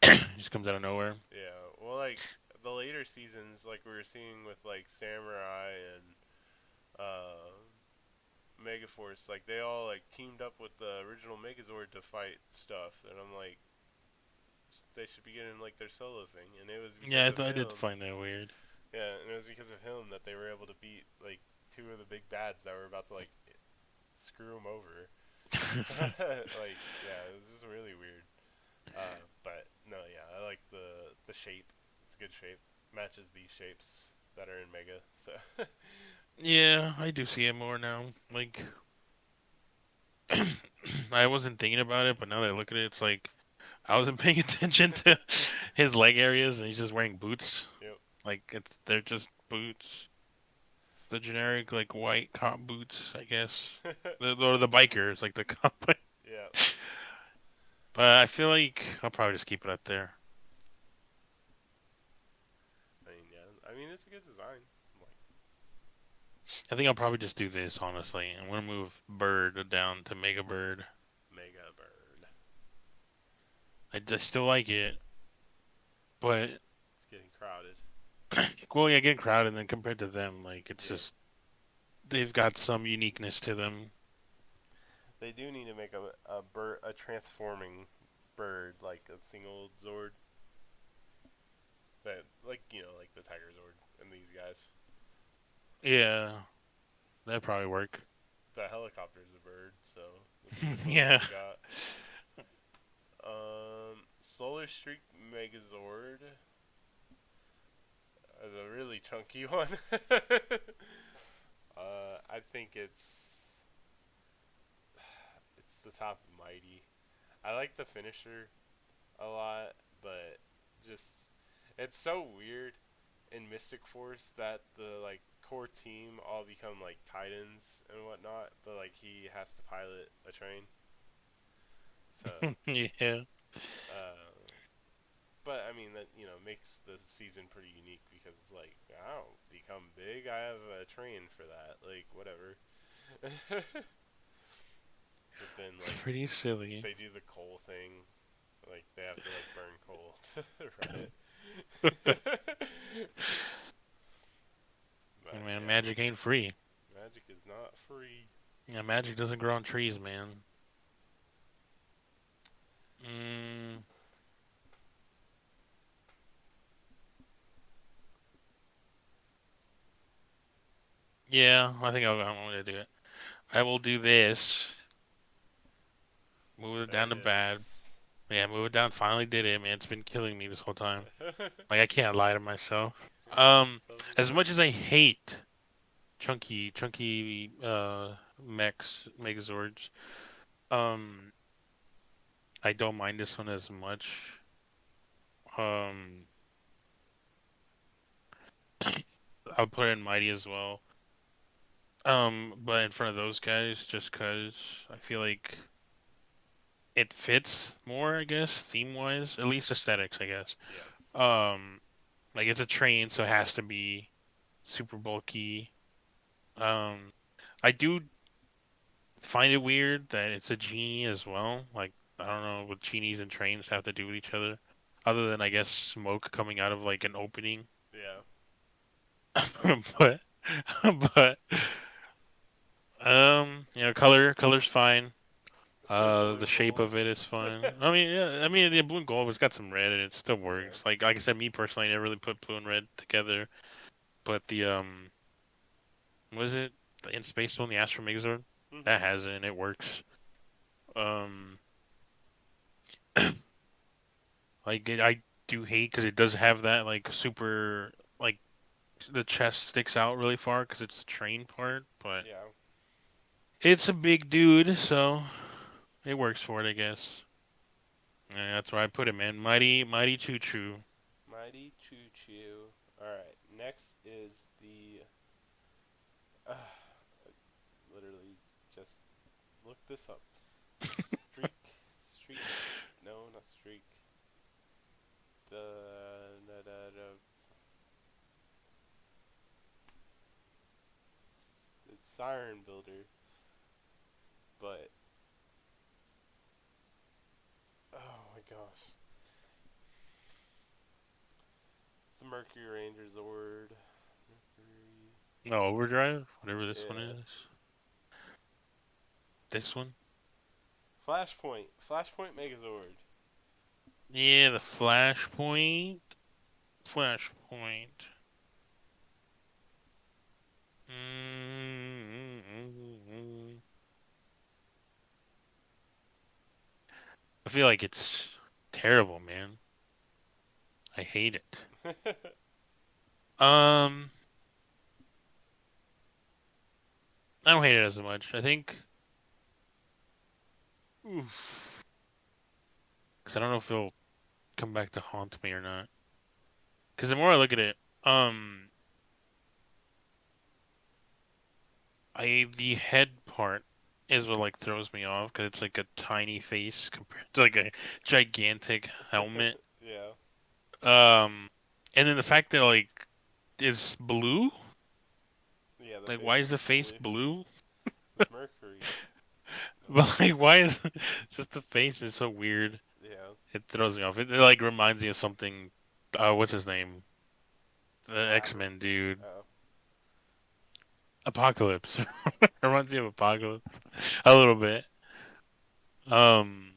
It just comes out of nowhere. Yeah. Well, like the later seasons, like we were seeing with like Samurai and uh, Megaforce, like they all like teamed up with the original Megazord to fight stuff, and I'm like, they should be getting like their solo thing, and it was because Yeah, of I did him. find that weird. Yeah, and it was because of him that they were able to beat like two of the big bads that were about to like screw him over. Like, yeah, it was just really weird. But no, yeah, I like the shape. It's a good shape. Matches these shapes that are in Mega. So Yeah, I do see it more now. Like, I wasn't thinking about it, but now that I look at it, it's like I wasn't paying attention to his leg areas, and he's just wearing boots. yep. Like, they're just boots, the generic like white cop boots, I guess. Or the bikers, like the cop. Yeah. But I feel like I'll probably just keep it up there. I mean, yeah. I mean, it's a good design. Like I think I'll probably just do this, honestly. I'm gonna move Bird down to Mega Bird. Mega Bird. I still like it, but It's getting crowded. well, yeah, getting crowded. And then compared to them, like it's Yeah. just they've got some uniqueness to them. They do need to make a bird, a transforming bird, like a single Zord. That, like, like the Tigerzord and these guys. Yeah, that'd probably work. The helicopter's a bird, so that's the closest Yeah, we got. Solar Streak Megazord is a really chunky one. I think it's the top of Mighty. I like the finisher a lot, but just it's so weird in Mystic Force that the like core team all become like Titans and whatnot, but like he has to pilot a train. So, yeah, uh, but I mean that makes the season pretty unique because it's like I don't become big. I have a train for that. Like whatever. But then it's like pretty silly. they do the coal thing. Like they have to like burn coal to run it. But And man, yeah, magic ain't free. magic is not free. Yeah, magic doesn't grow on trees, man. Mm, yeah, I'm gonna do it. I will do this. Move it There down it to bad. is. Yeah, move it down. Finally did it, man. It's been killing me this whole time. Like I can't lie to myself. So did As much I. as I hate chunky Megazords, um, I don't mind this one as much. Um, I'll put it in Mighty as well. But in front of those guys, just cause I feel like it fits more, I guess, theme wise, at least aesthetics, I guess. Yeah. Um, like it's a train, so it has to be super bulky. Um, I do find it weird that it's a genie as well. Like I don't know what genies and trains have to do with each other, other than I guess smoke coming out of like an opening. Yeah. but but color's fine. Blue The and shape gold. of it is fine. I mean, yeah, I mean, the blue and gold has got some red, and it still Yeah. works. Like I said, me personally, I never really put blue and red together. But the what is it? The in space one, the Astro Megazord, that Mhm. has it, and it works. Um, I do hate because it does have that like super like the chest sticks out really far because it's the train part, but Yeah. it's a big dude, so it works for it, I guess. Yeah, that's where I put it, man. Mighty Choo Choo. Mighty Choo Choo. All right. Next is the. I literally just looked this up. Streak. Streak. No, not streak. The it's Siren Builder, but oh my gosh, it's the Mercury Ranger Zord. Mercury. No, Overdrive, whatever this one Yeah. is. This one? Flashpoint. Flashpoint Megazord. Yeah, the Flashpoint. Flashpoint. Mm-hmm. I feel like it's terrible, man. I hate it. Um, I don't hate it as much. I think, oof, because I don't know if it'll come back to haunt me or not. Because the more I look at it, um, the head part is what like throws me off because it's like a tiny face compared to like a gigantic helmet. Yeah. Um, and then the fact that like it's blue. Yeah, the Like, face why is is the face blue. blue? It's Mercury. But like, why is just the face is so weird? Yeah. It throws me off. It like reminds me of something. What's his name? The What happened? X-Men dude, Oh. Apocalypse. Reminds me of Apocalypse a little bit. Um,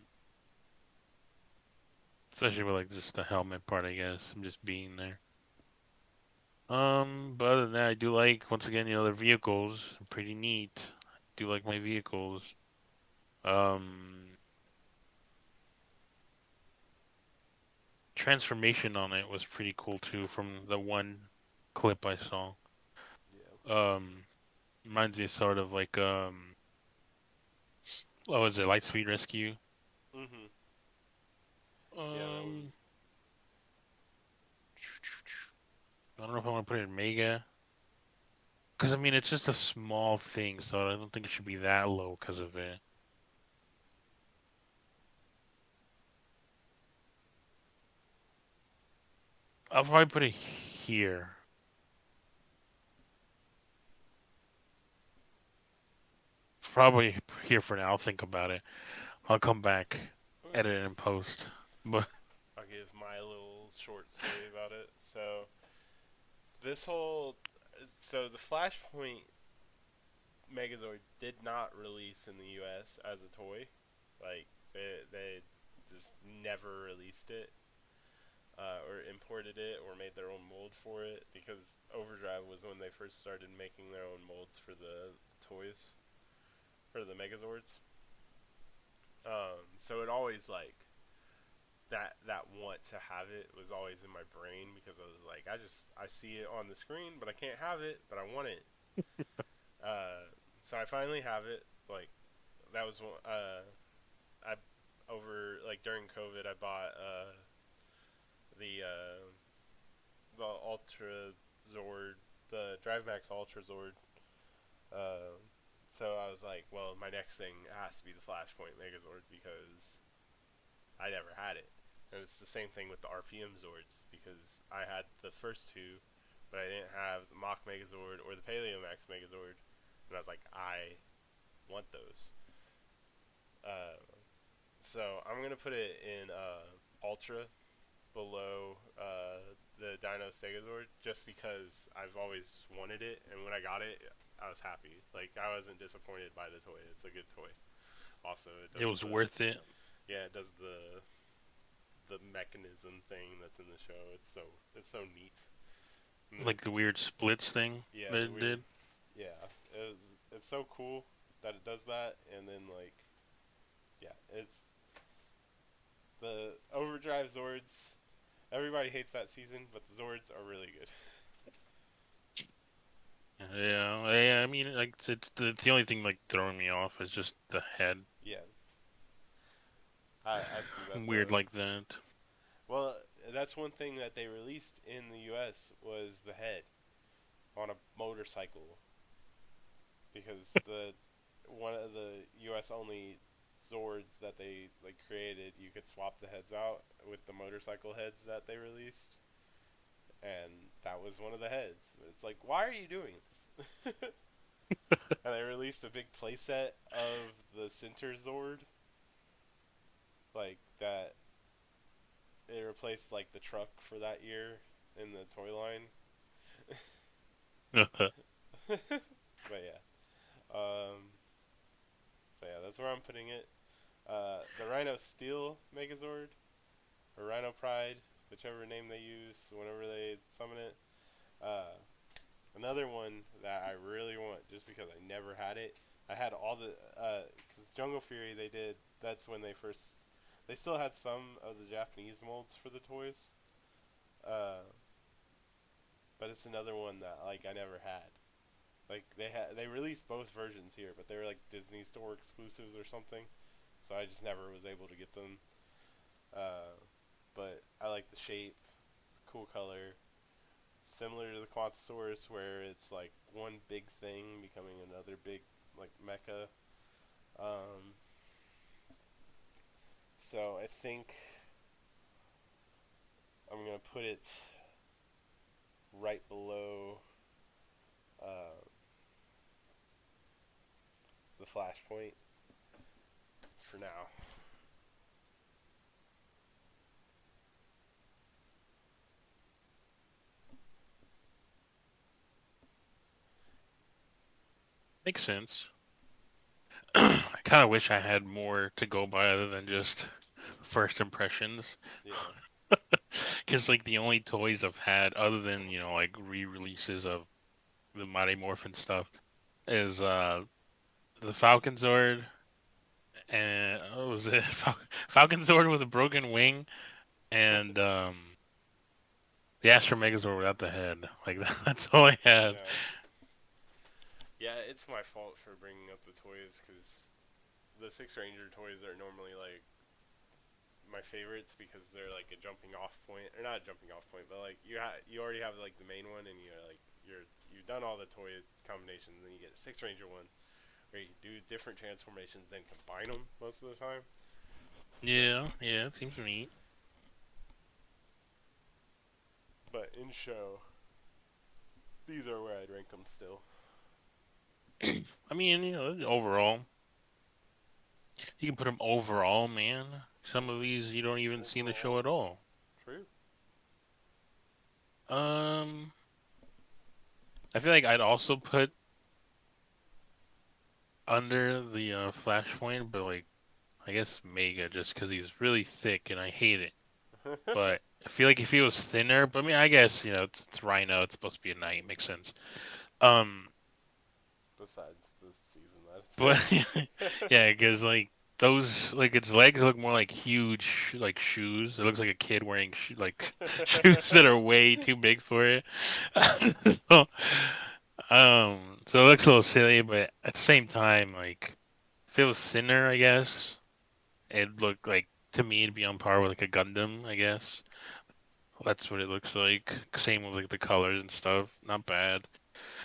especially with like just the helmet part, I guess. I'm just being there. But other than that, I do like once again, their vehicles are pretty neat. I do like my vehicles. Um, transformation on it was pretty cool too from the one clip I saw. Yeah. Um, reminds me sort of like what was it, Lightspeed Rescue? Mhm. Yeah, that one. Um, I don't know if I want to put it in Mega because I mean it's just a small thing, so I don't think it should be that low because of it. I'll probably put it here. Probably here for now. I'll think about it. I'll come back, Okay. edit it and post. But I'll give my little short story about it. This whole so the Flashpoint Megazord did not release in the U.S. as a toy. Like they just never released it, or imported it, or made their own mold for it because Overdrive was when they first started making their own molds for the toys for the Megazords. So it always like that want to have it was always in my brain because I was like, I see it on the screen, but I can't have it, but I want it. So I finally have it. Like that was I over like during COVID I bought the uh, the Ultra Zord, the Drive Max Ultra Zord, Uh, so I was like, well, my next thing has to be the Flashpoint Megazord because I never had it. And it's the same thing with the RPM Zords because I had the first two, but I didn't have the Mach Megazord or the Paleo Max Megazord. And I was like, I want those. Uh, so I'm gonna put it in Ultra below the Dino Stegazord just because I've always wanted it, and when I got it, I was happy. Like I wasn't disappointed by the toy. It's a good toy. Also, it It does was the worth it. yeah, it does the mechanism thing that's in the show. It's so neat. And Like the weird splits thing yeah, that the it weird did. yeah, it's so cool that it does that, and then like yeah, it's the Overdrive Zords. Everybody hates that season, but the Zords are really good. Yeah. I mean, like it's the only thing like throwing me off is just the head. Yeah, I see that Weird like that. well, that's one thing that they released in the U.S. was the head on a motorcycle because the one of the U.S. only Zords that they like created, you could swap the heads out with the motorcycle heads that they released, and that was one of the heads. It's like, why are you doing this? And they released a big playset of the Center Zord, like that. It replaced like the truck for that year in the toy line. But yeah, so yeah, that's where I'm putting it. The Rhino Steel Megazord or Rhino Pride, whichever name they use, whenever they summon it. Uh, Another one that I really want, just because I never had it. I had all the because Jungle Fury they did. That's when they first. They still had some of the Japanese molds for the toys, uh, but it's another one that like I never had. Like they released both versions here, but they were like Disney Store exclusives or something. So I just never was able to get them. Uh, but I like the shape. It's a cool color. Similar to the Quantosaurus, where it's like one big thing becoming another big like mecha. Um, so I think I'm gonna put it right below uh, the Flashpoint for now. Makes sense. I kind of wish I had more to go by other than just first impressions. Yeah. Because like the only toys I've had, other than like re-releases of the Mighty Morphin stuff, is the Falconzord and what was it Falconzord with a broken wing and the Astro Megazord without the head. Like that's all I had. Yeah. Yeah, it's my fault for bringing up the toys because the Six Ranger toys are normally like my favorites because they're like a jumping off point, or not a jumping off point, but like you already have like the main one, and you've done all the toy combinations, and you get a Six Ranger one where you do different transformations, then combine them most of the time. But Yeah, it seems neat. but in show, these are where I'd rank them still. I mean, overall, you can put them overall, man. Some of these you don't even see in the show Overall, at all. true. Um, I feel like I'd also put under the Flashpoint, but like I guess Mega just because he's really thick and I hate it. But I feel like if he was thinner, but I mean, I guess it's Rhino. It's supposed to be a knight. Makes sense. Um, Besides the season but that it's yeah, because like those, like its legs look more like huge, like shoes. It looks like a kid wearing like shoes that are way too big for it. so, so it looks a little silly, but at the same time, like if it was thinner, I guess it'd look like to me it'd be on par with like a Gundam, I guess. That's what it looks like. Same with like the colors and stuff. Not bad.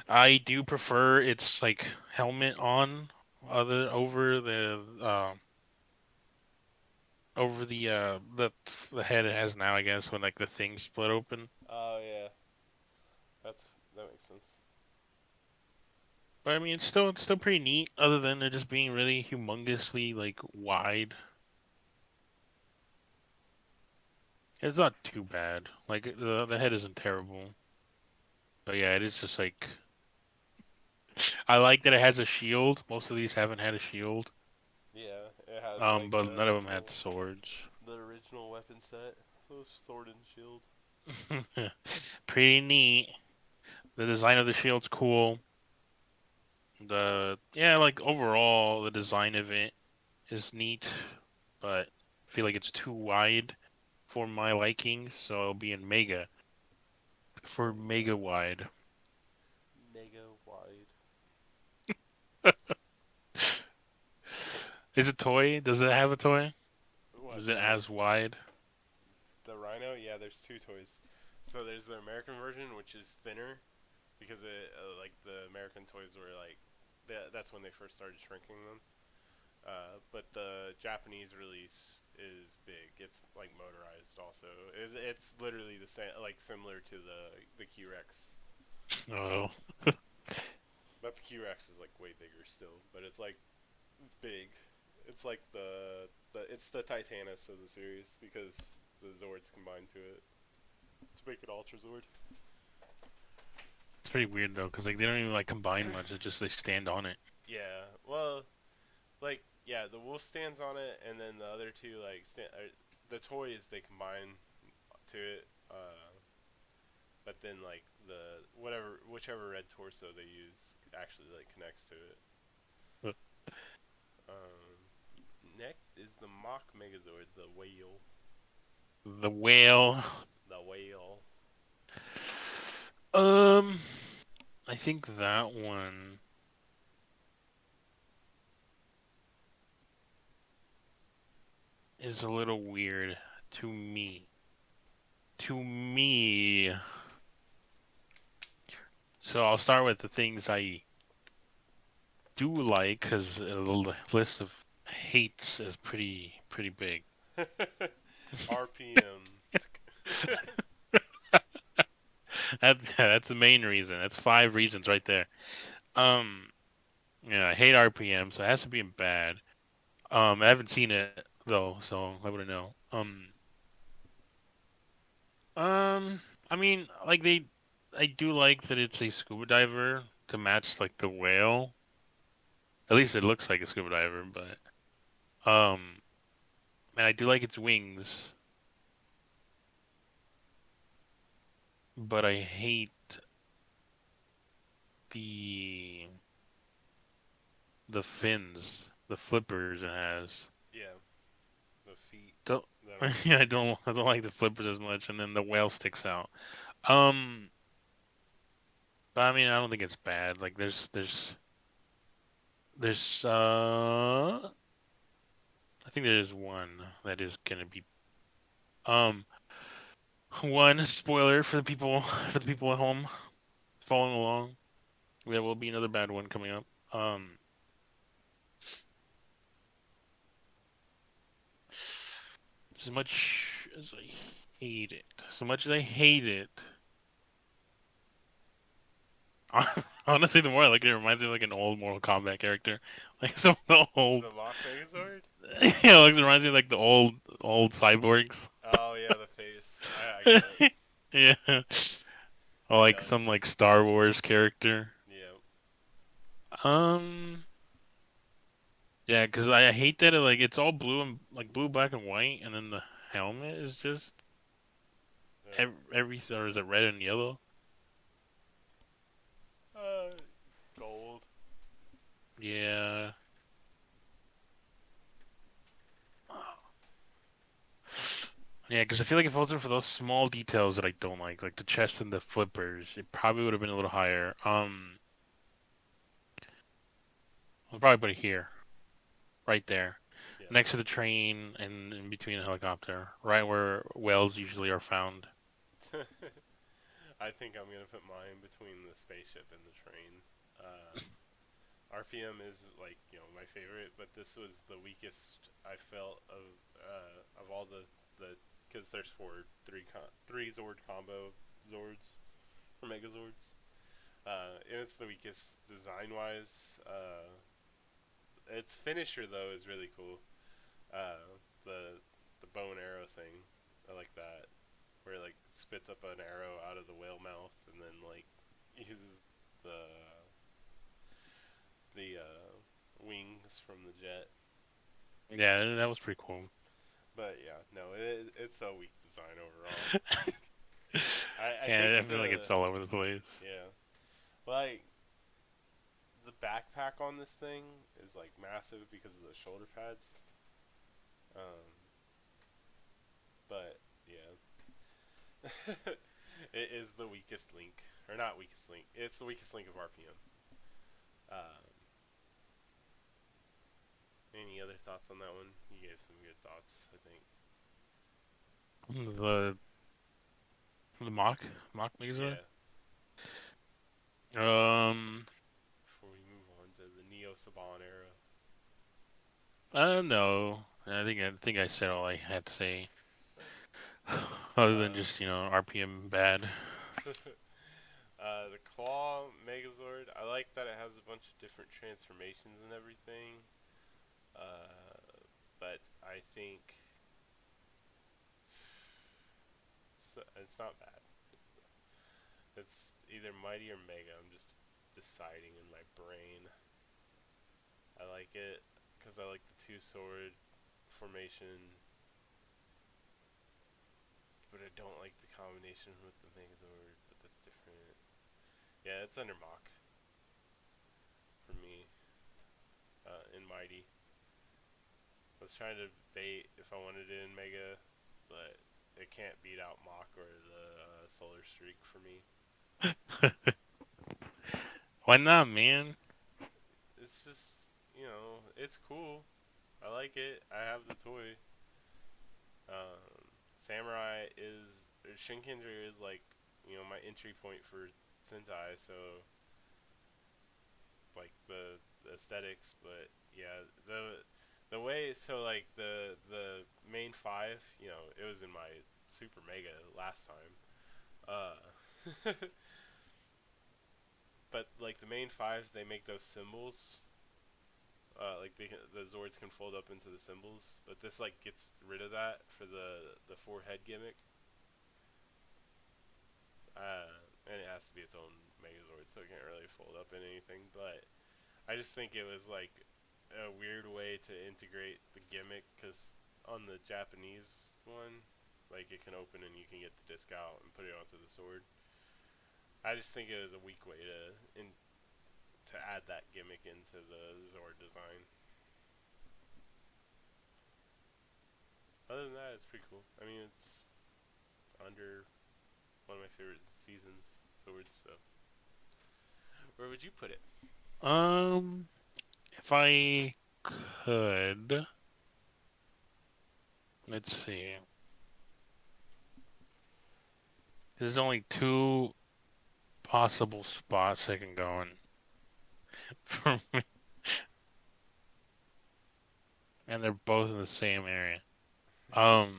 I do prefer its like helmet on other over the head it has now, I guess, when like the thing split open. Oh yeah, that's that makes sense. But I mean, it's still pretty neat. Other than it just being really humongously like wide, it's not too bad. Like the head isn't terrible, but yeah, it is just like I like that it has a shield. Most of these haven't had a shield. Yeah, it has like But none of them had swords. the original weapon set, so sword and shield. Pretty neat. The design of the shield's cool. Like overall, the design of it is neat, but I feel like it's too wide for my liking, so it'll be in mega for mega wide. Mega wide. Is it toy? Does it have a toy? What Is it as wide? the Rhino? Yeah, there's two toys. So there's the American version, which is thinner, because it like the American toys were like that's when they first started shrinking them. But the Japanese release is big. It's like motorized also. It's literally the same, like similar to the QRex. Oh, But the QRex is like way bigger still. But it's big. It's like it's the Titanus of the series because the Zords combined to it to make an Ultra Zord. it's pretty weird though, because like they don't even like combine much. It's just they stand on it. Yeah. Well, like yeah, the wolf stands on it, and then the other two the toys they combine to it. But then like the whichever red torso they use actually like connects to it. But Next is the mock Megazord, the whale. the whale. The whale. Um, I think that one is a little weird to me. To me. So I'll start with the things I do like, because the list of hates is pretty big. RPM. That's the main reason. That's 5 reasons right there. Um, yeah, I hate RPM, so it has to be in bad. I haven't seen it though, so I wouldn't know. Um, I mean, I do like that it's a scuba diver to match like the whale. At least it looks like a scuba diver, but and I do like its wings, but I hate the fins, the flippers it has. Yeah, the feet Don't, that are yeah, weird. I don't like the flippers as much, and then the whale sticks out. Um, but I mean, I don't think it's bad. Like there's I think there is one that is gonna be um one spoiler for the people at home following along. There will be another bad one coming up. As much as I hate it, so much as I hate it, honestly, the more I look at it, it reminds me of like an old Mortal Kombat character, like some of the old. The mock Megazord. Yeah, it reminds me of like the old cyborgs. Oh yeah, the face. I get it. Yeah, or It like some does. like Star Wars character. Yeah. Um, yeah, because I hate that it's all blue and like blue, black, and white, and then the helmet is just Uh, everything, or is it red and yellow? uh, gold. Yeah. Yeah, because I feel like if it wasn't for those small details that I don't like the chest and the flippers, it probably would have been a little higher. I'll probably put it here, right there, Yeah. next to the train and in between the helicopter, right where whales usually are found. I think I'm gonna put mine between the spaceship and the train. RPM is like my favorite, but this was the weakest I felt of all the because there's three Zord combo Zords or Megazords. And it's the weakest design wise. Its finisher though is really cool. The bow and arrow thing, I like that. Where it like spits up an arrow out of the whale mouth and then like uses the wings from the jet. Yeah, that was pretty cool. But yeah, no, it's a weak design overall. I think Yeah, I feel like it's all over the place. yeah, like the backpack on this thing is like massive because of the shoulder pads. Um, but yeah, it is the weakest link, or not weakest link. It's the weakest link of RPM. Um, any other thoughts on that one? You gave some good thoughts, I think. The mock Megazord. Yeah. Um, Before we move on to the Neo Saban era. no, I think I said all I had to say, Alright. other than just RPM bad. The Claw Megazord, I like that it has a bunch of different transformations and everything. But I think it's not bad. It's either Mighty or Mega. I'm just deciding in my brain. I like it because I like the two sword formation, but I don't like the combination with the Megazord. But that's different. Yeah, it's under Mach for me in Mighty. I was trying to debate if I wanted it in Mega, but it can't beat out Mach or the Solar Streak for me. Why not, man? It's just, it's cool. I like it. I have the toy. Samurai is, or Shinkenger is like, my entry point for Sentai, so, like, the aesthetics, but, yeah, the way, so, like, the main five, it was in my Super Mega last time. But, like, the main five, they make those symbols. Like the Zords can fold up into the symbols, but this like gets rid of that for the four-head gimmick. And it has to be its own Megazord, so it can't really fold up in anything. But I just think it was like a weird way to integrate the gimmick, because on the Japanese one, like it can open and you can get the disc out and put it onto the sword. I just think it was a weak way to add that gimmick into the Zord design. Other than that, it's pretty cool. I mean, it's under one of my favorite seasons swords. So, where would you put it? Um, if I could, let's see. There's only two possible spots I can go in for me, and they're both in the same area. Um,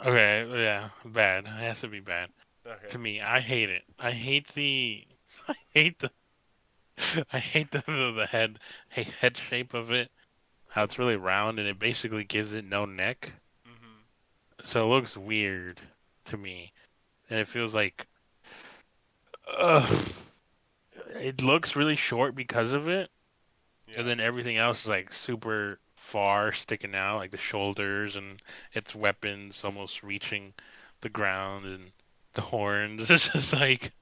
okay, yeah, bad. It has to be bad. Okay. To me, I hate it. I hate the, I hate the, I hate the head shape of it. How it's really round and it basically gives it no neck, Mhm. so it looks weird to me, and it feels like, ugh, it looks really short because of it, and Yeah. then everything else is like super far sticking out, like the shoulders and its weapons almost reaching the ground and the horns. It's just like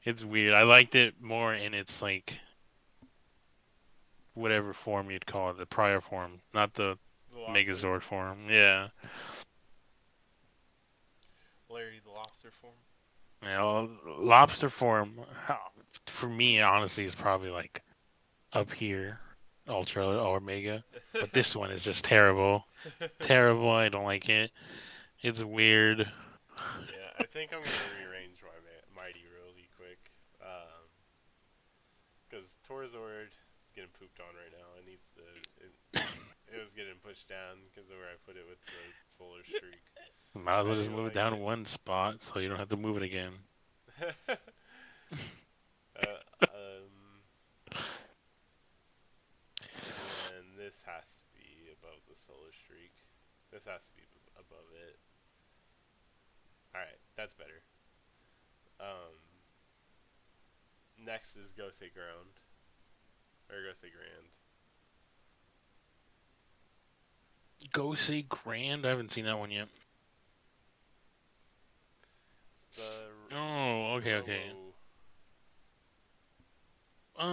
it's weird. I liked it more in its like whatever form you'd call it, the prior form, not the The lobster. Megazord form. Yeah. Larry the lobster form. Lobster form for me honestly is probably like up here, Ultra or Mega. But this one is just terrible. Terrible. I don't like it. It's weird. Yeah, I think I'm gonna rearrange my mighty really quick. Because Torzord is getting pooped on right now. It needs to. It was getting pushed down because of where I put it with the solar streak. Might as I well just didn't move it like down it. one spot so you don't have to move it again. uh, um, and then this has to be above the solar streak. This has to be above it. All right, that's better. Um, Next is Go Say Ground or Go Say Grand. Go say Grand? I haven't seen that one yet. The Oh, okay, okay. Robo.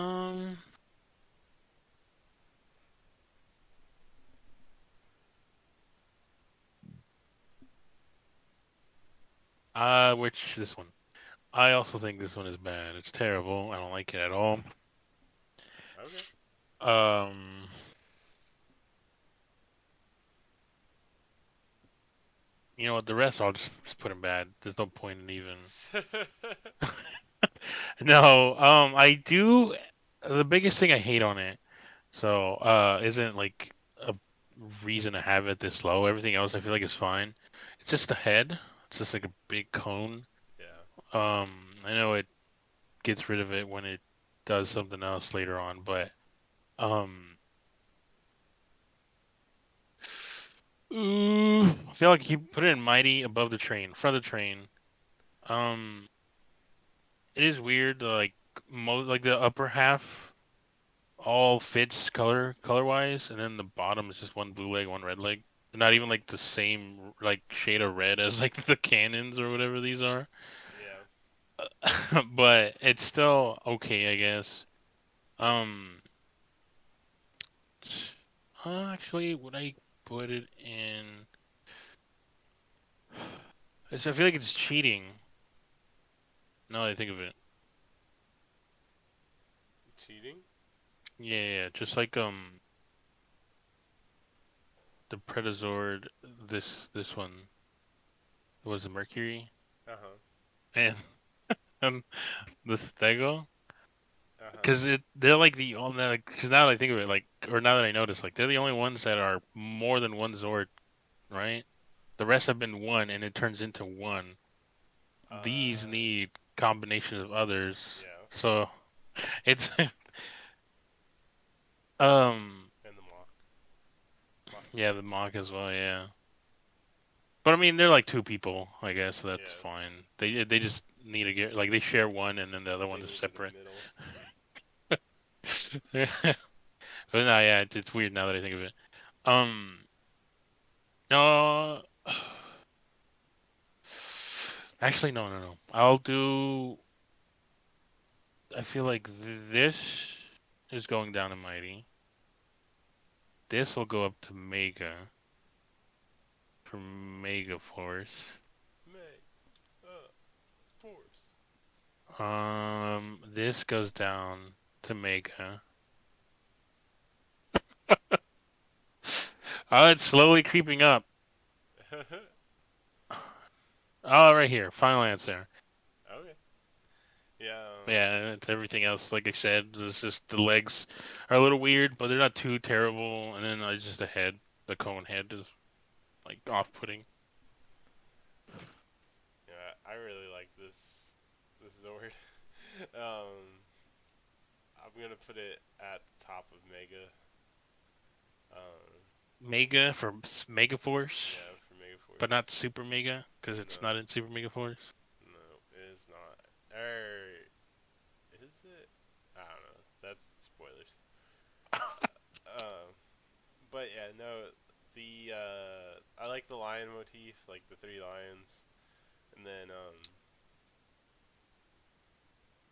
Um, which this one? I also think this one is bad. It's terrible. I don't like it at all. Okay. Um, you know what? The rest I'll just put in bad. There's no point in even. No, I do. The biggest thing I hate on it, so isn't like a reason to have it this low. Everything else I feel like is fine. It's just the head. It's just like a big cone. Yeah. I know it gets rid of it when it does something else later on, but um, I feel like he put it in mighty above the train, front of the train. Um, it is weird. Like like the upper half all fits color wise, and then the bottom is just one blue leg, one red leg. They're not even like the same like shade of red as like the cannons or whatever these are. Yeah. But it's still okay, I guess. Um, actually, would I put it in? I feel like it's cheating. Now that I think of it. Cheating? Yeah, yeah, just like the Predazord, this one was the Mercury, Uh huh. and um, the Stego. Uh huh. Because they're like the only, like, because now that I think of it, like, or now that I notice, like, they're the only ones that are more than one Zord, right? The rest have been one, and it turns into one. These Uh. need combinations of others, Yeah. so it's um, And the mock. Mock yeah, the snake. mock as well, yeah. But I mean, they're like two people, I guess, so that's Yeah. fine. They just need to get like they share one, and then the other They one is meet in the separate. middle. But no, yeah, it's weird now that I think of it. Um, no, actually, no, no, no. I'll do. I feel like this is going down to mighty. This will go up to mega for mega force. May. Force. This goes down to mega. Oh, it's slowly creeping up. Oh, right here. Final answer. Okay. Yeah. Yeah, it's everything else. Like I said, it's just the legs are a little weird, but they're not too terrible. And then it's just the head. The cone head is like off-putting. Yeah. I really like this. This Zord. um. I'm gonna put it at the top of Mega. Um. Mega for Mega Force, Yeah. For Mega but Force. not Super Mega because it's No. not in Super Mega Force. No. It is not. Er. Is it? I don't know. That's spoilers. But yeah, no. The I like the lion motif, like the three lions, and then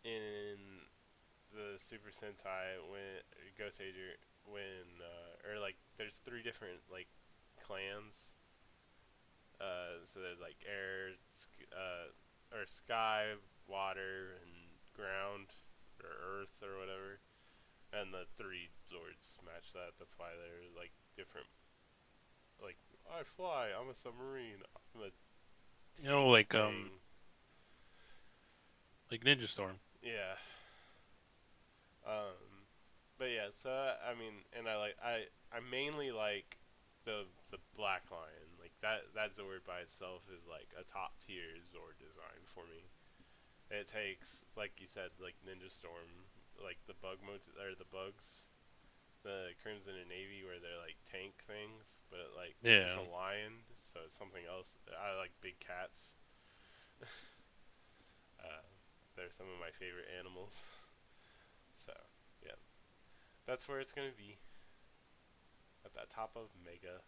in the Super Sentai when Ghost Ager when or like there's three different like clans. So there's like air, or sky, water, and ground, or earth, or whatever. And the three Zords match that. That's why they're like different, like I fly. I'm a submarine. I'm a You know, tank thing. like Ninja Storm. Yeah. But yeah. So I mean, and I mainly like the Black Lion. Like that Zord by itself is like a top tier Zord design for me. It takes, like you said, like Ninja Storm, like the bug mode or the bugs, the Crimson and Navy, where they're like tank things, but like it's Yeah. a lion, so it's something else. I like big cats. uh, they're some of my favorite animals. So yeah, that's where it's gonna be at the top of Mega.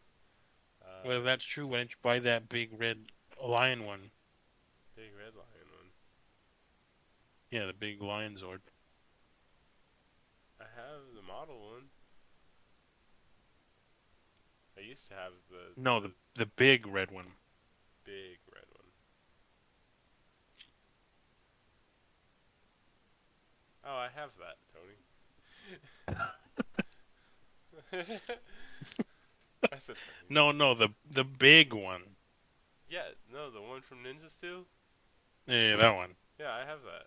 Well, if Uh, that's true, why didn't you buy that big red lion one? Big red lion one. Yeah, the big lion Zord. I have the model one. I used to have No, the the big red one. big red one. Oh, I have that, Tony. I said Tony. No, the big one. Yeah, no, the one from Ninja Steel. Yeah, that one. Yeah, I have that.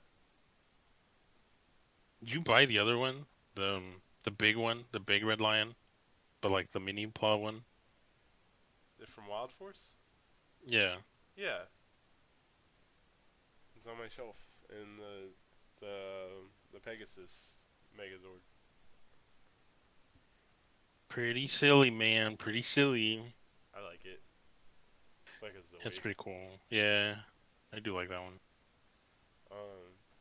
Did you buy the other one? The big one, the big red lion, but like the mini claw one. From Wild Force. Yeah, Yeah, it's on my shelf in the the Pegasus Megazord. pretty silly, man. Pretty silly. I like it. It's like a That's Zoid. pretty cool. Yeah, I do like that one. All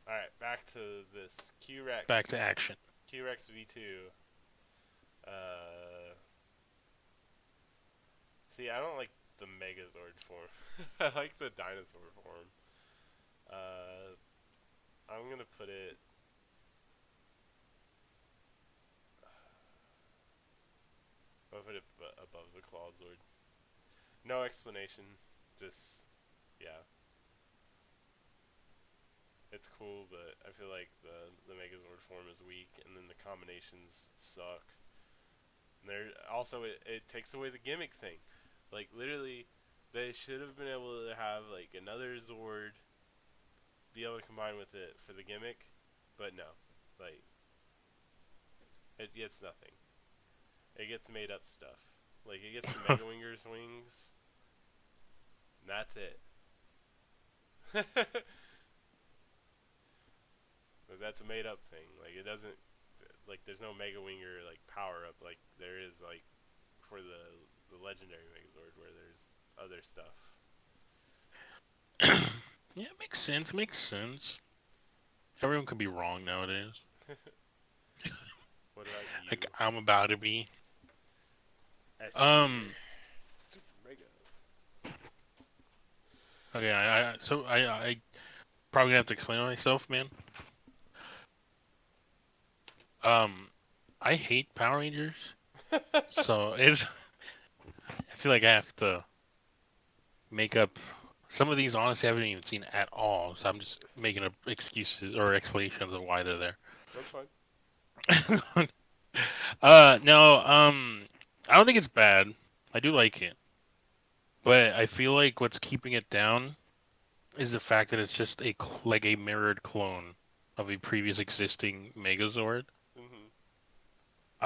right, back to this QRex. Back to action. QRex V2. Uh, See, I don't like the Megazord form. I like the dinosaur form. Uh, I'm gonna put it. I'll put it above the Clawzord. No explanation. Just yeah, it's cool, but I feel like the Megazord form is weak, and then the combinations suck. And there also it takes away the gimmick thing. Like literally, they should have been able to have like another Zord be able to combine with it for the gimmick, but no, like it gets nothing. It gets made up stuff. Like it gets the Mega Winger's wings, and that's it. But that's a made up thing. Like it doesn't like there's no Mega Winger like power up like there is like for the legendary Megazord where there's other stuff. Yeah, makes sense. Makes sense. Everyone can be wrong nowadays. What about Like you? I'm about to be. S tier. Um. Super Mega. Okay. I probably gonna have to explain myself, man. Um. I hate Power Rangers, so it's. I feel like I have to make up. Some of these, honestly, I haven't even seen at all, so I'm just making up excuses or explanations of why they're there. That's fine. No, I don't think it's bad. I do like it, but I feel like what's keeping it down is the fact that it's just like a mirrored clone of a previous existing Megazord. Mhm.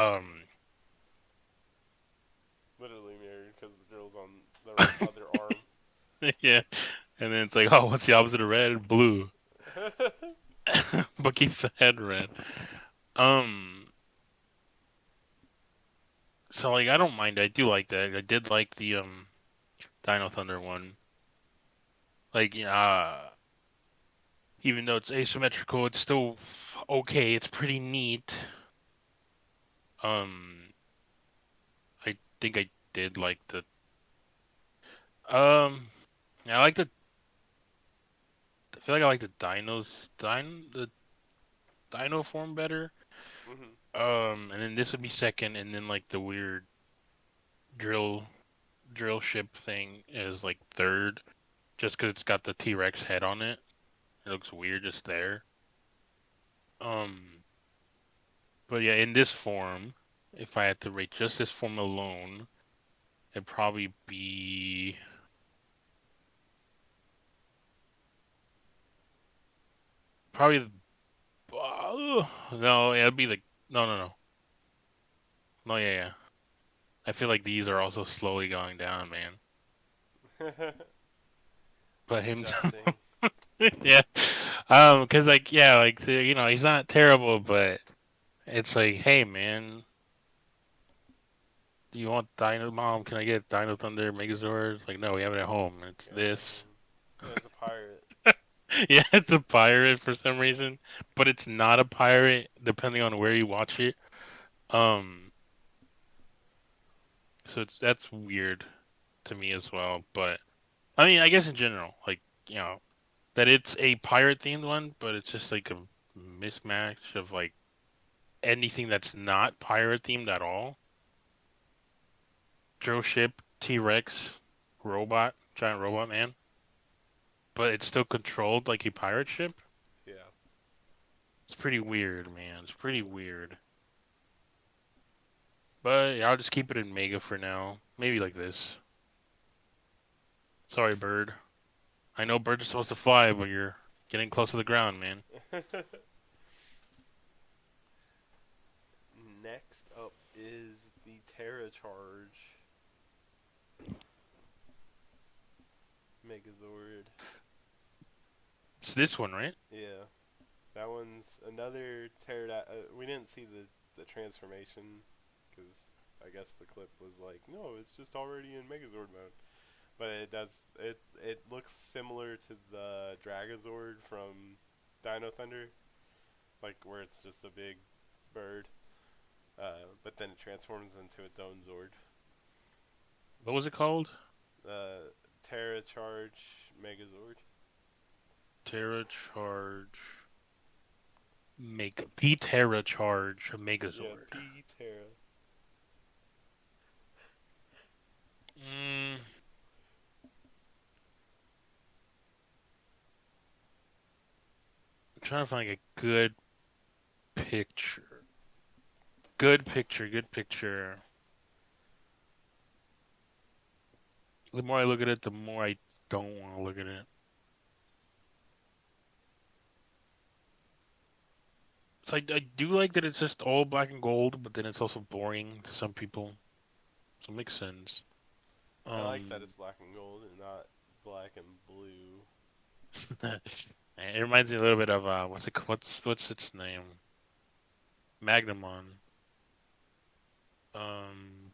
Um, Literally mirrored because the drill's on the other arm. yeah, and then it's like, oh, what's the opposite of red? Blue, but keeps the head red. Um, so like, I don't mind. I do like that. I did like the Dino Thunder one. Like, even though it's asymmetrical, it's still okay. It's pretty neat. Um, I think I did like the um. I like the. I feel like I like the Dino form better. Mhm. And then this would be second, and then like the weird drill drill ship thing is like third, just because it's got the T-Rex head on it. It looks weird just there. Um, but yeah, in this form, if I had to rate just this form alone, it'd probably be probably no, it'd be like no, yeah. I feel like these are also slowly going down, man. But He's him, adjusting. yeah, cause like yeah, like he's not terrible, but it's like, hey man, do you want Dino Mom? Can I get Dino Thunder Megazord? It's like no, we have it at home. It's Yeah, at this. home. Yeah, it's a pirate. Yeah, it's a pirate for some reason, but it's not a pirate depending on where you watch it. Um, so that's weird to me as well. But I mean, I guess in general, like that it's a pirate themed one, but it's just like a mismatch of like anything that's not pirate themed at all. Drill ship, T-Rex, robot, giant robot man, but it's still controlled like a pirate ship. Yeah. It's pretty weird, man. It's pretty weird. But yeah, I'll just keep it in Mega for now. Maybe like this. Sorry, bird. I know birds are supposed to fly, but you're getting close to the ground, man. Next up is the Terra Charge Megazord. It's this one, right? Yeah, that one's another we didn't see the transformation because I guess the clip was like, no, it's just already in Megazord mode. But it looks similar to the Dragonzord from Dino Thunder, like where it's just a big bird. But then it transforms into its own Zord. What was it called? Terra Charge Megazord. Terra Charge. Make P Terra Charge Yeah, Megazord. P Terra. Mm, I'm trying to find a good picture. Good picture. Good picture. The more I look at it, the more I don't want to look at it. So I do like that it's just all black and gold, but then it's also boring to some people. So it makes sense. I like that Um, it's black and gold and not black and blue. it reminds me a little bit of what's its name? Magnamon. Um,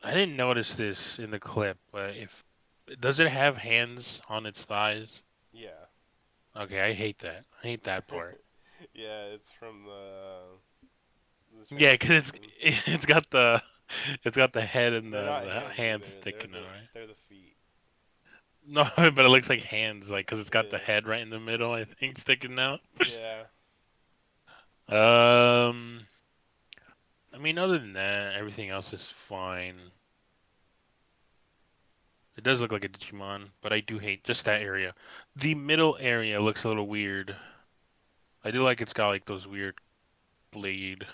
I didn't notice this in the clip, but if does it have hands on its thighs? Yeah. Okay, I hate that. I hate that part. Yeah, it's from the Yeah, because it's transformation. it's got the head and They're not the hands hands either. sticking out, right? They're the feet. No, but it looks like hands, like because it's got the Yeah. head right in the middle, I think, sticking out. Yeah. Um, I mean, other than that, everything else is fine. It does look like a Digimon, but I do hate just that area. The middle area looks a little weird. I do like it's got like those weird blade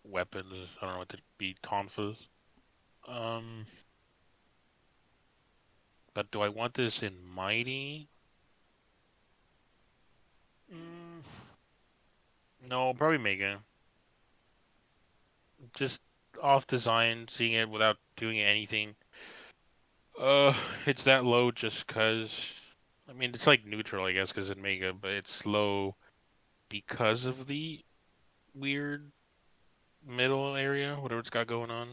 weapons. I don't know what to be, tonfas. Um, but do I want this in Mighty? Mm, no, probably Mega. Just off design, seeing it without doing anything. Uh, it's that low just cause. I mean, it's like neutral, I guess, because it's Mega, but it's low because of the weird middle area, whatever it's got going on.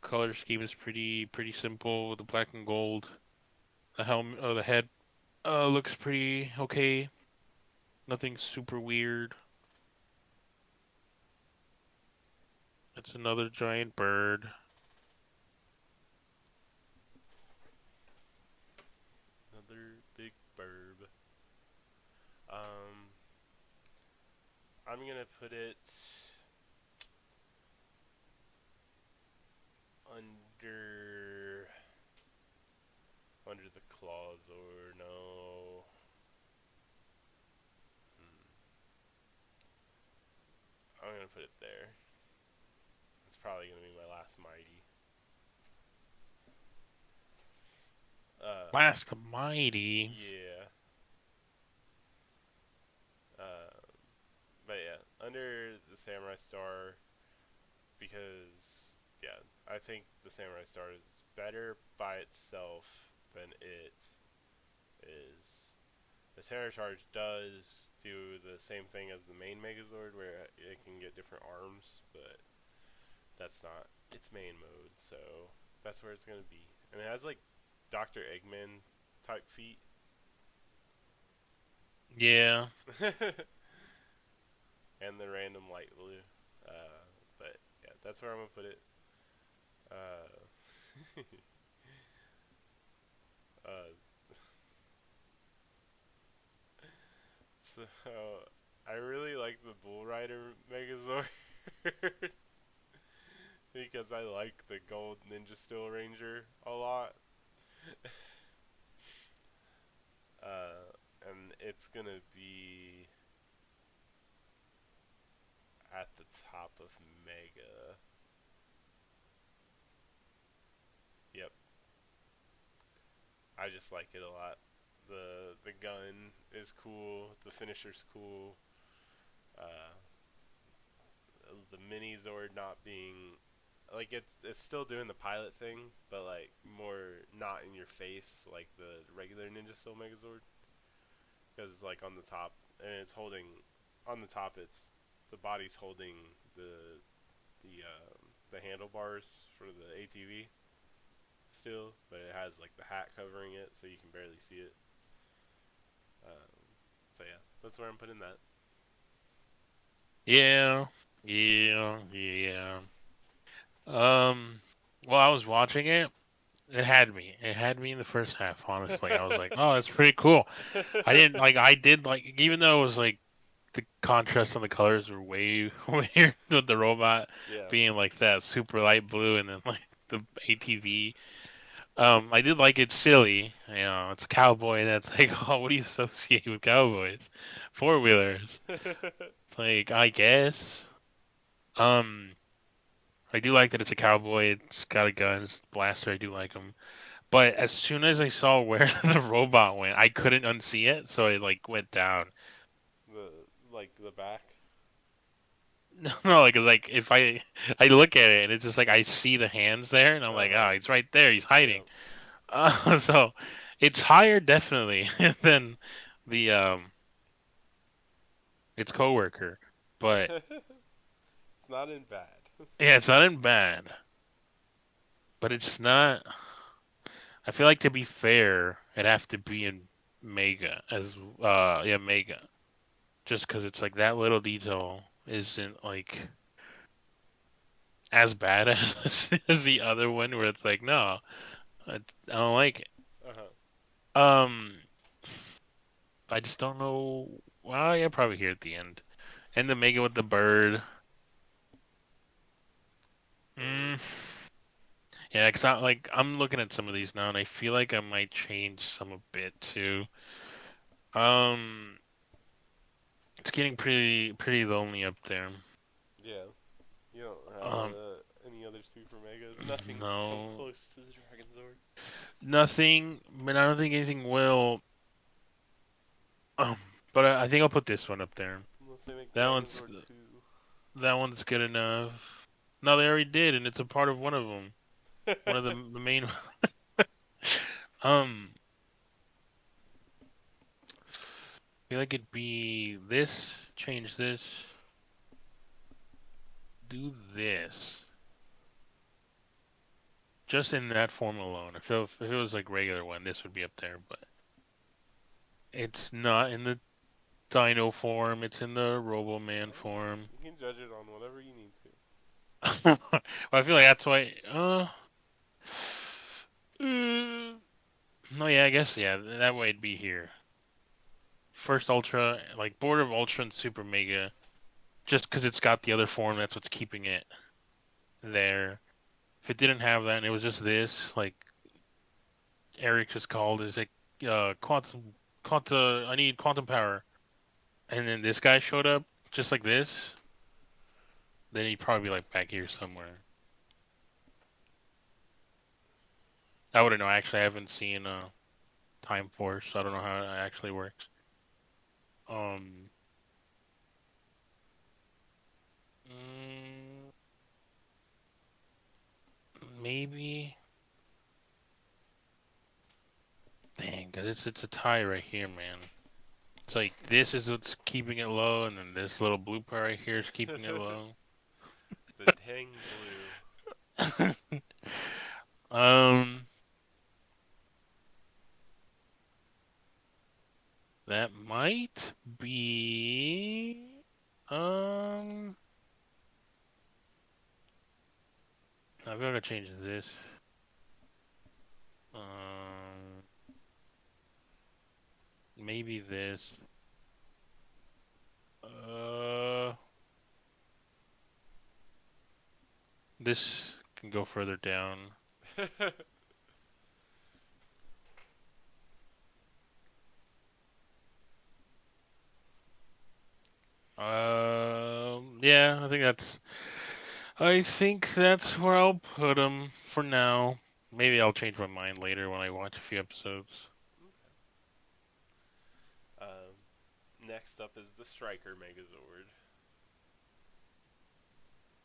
Color scheme is pretty simple with the black and gold. The helmet or the head looks pretty okay. Nothing super weird. It's another giant bird. Another big burb. Um, I'm gonna put it under the claws or no. Hmm. gonna put it there. It's probably gonna be my last mighty. Blast the Mighty. Yeah. Uh, but yeah, under the Samurai Star, because yeah, I think the Samurai Star is better by itself than it is. The Terror Charge does do the same thing as the main Megazord, where it can get different arms, but that's not its main mode, so that's where it's gonna be. And it has like Dr. Eggman type feet. Yeah. And the random light blue. But yeah, that's where I'm gonna put it. Uh, uh, so I really like the Bull Rider Megazord because I like the gold Ninja Steel Ranger a lot. And it's gonna be at the top of Mega. Yep, I just like it a lot. The gun is cool. The finisher's cool. Uh, the mini Zord not being like it's still doing the pilot thing, but like more not in your face like the regular Ninja Steel Megazord. Because it's like on the top, and it's holding on the top. It's the body's holding the the handlebars for the ATV still, but it has like the hat covering it, so you can barely see it. Um, so yeah, that's where I'm putting that. Yeah. Yeah. Yeah. Um. Well, I was watching it. It had me. It had me in the first half. Honestly, I was like, "Oh, that's pretty cool." I didn't like. I did like, even though it was like the contrast on the colors were way weird with the robot Yeah. being like that super light blue and then like the ATV. I did like it silly. You know, it's a cowboy that's like, oh, what do you associate with cowboys? Four wheelers. It's like, I guess. Um, I do like that it's a cowboy. It's got a gun, it's a blaster. I do like him. But as soon as I saw where the robot went, I couldn't unsee it, so it like went down. the like the back. No, no, like if I look at it and it's just like I see the hands there, and I'm Uh like, huh. oh, he's right there, he's hiding. Yep. So it's higher definitely than the its coworker, but It's not in bad. yeah, it's not in bad, but it's not. I feel like to be fair, it'd have to be in Mega as yeah Mega, just because it's like that little detail isn't like as bad as the other one where it's like no, I don't like it. Uh huh. Um, I just don't know. Well, yeah, probably here at the end. And the Mega with the bird. Mm, yeah, cause I'm looking at some of these now, and I feel like I might change some a bit too. Um, it's getting pretty lonely up there. Yeah. You don't have Um, any other Super Megas. Nothing's come no, close to the Dragonzord. nothing. But I don't think anything will. Um, but I think I'll put this one up there. Unless they make That one's Dragonzord 2. that one's good enough. No, they already did, and it's a part of one of them. One of the main. Um, feel like it'd be this, change this, do this. Just in that form alone. If it was like regular one, this would be up there, but it's not in the Dino form. It's in the Robo Man form. You can judge it on whatever you need to. Well, I feel like that's why. Mm, no, yeah, I guess yeah. That way it'd be here. First Ultra, like Border of Ultra and Super Mega, just because it's got the other form. That's what's keeping it there. If it didn't have that and it was just this, like Eric just called, is like quantum, I need quantum power, and then this guy showed up just like this. Then he'd probably be like back here somewhere. I wouldn't know. Actually, I haven't seen Time Force, so I don't know how it actually works. Um, mm, maybe. Dang, 'cause it's a tie right here, man. It's like this is what's keeping it low, and then this little blue part right here is keeping it low. The dang blue. um, that might be. Um, I've got to change this. Um, maybe this. Uh, this can go further down. Yeah, I think that's where I'll put him for now. Maybe I'll change my mind later when I watch a few episodes. Next up is the Striker Megazord.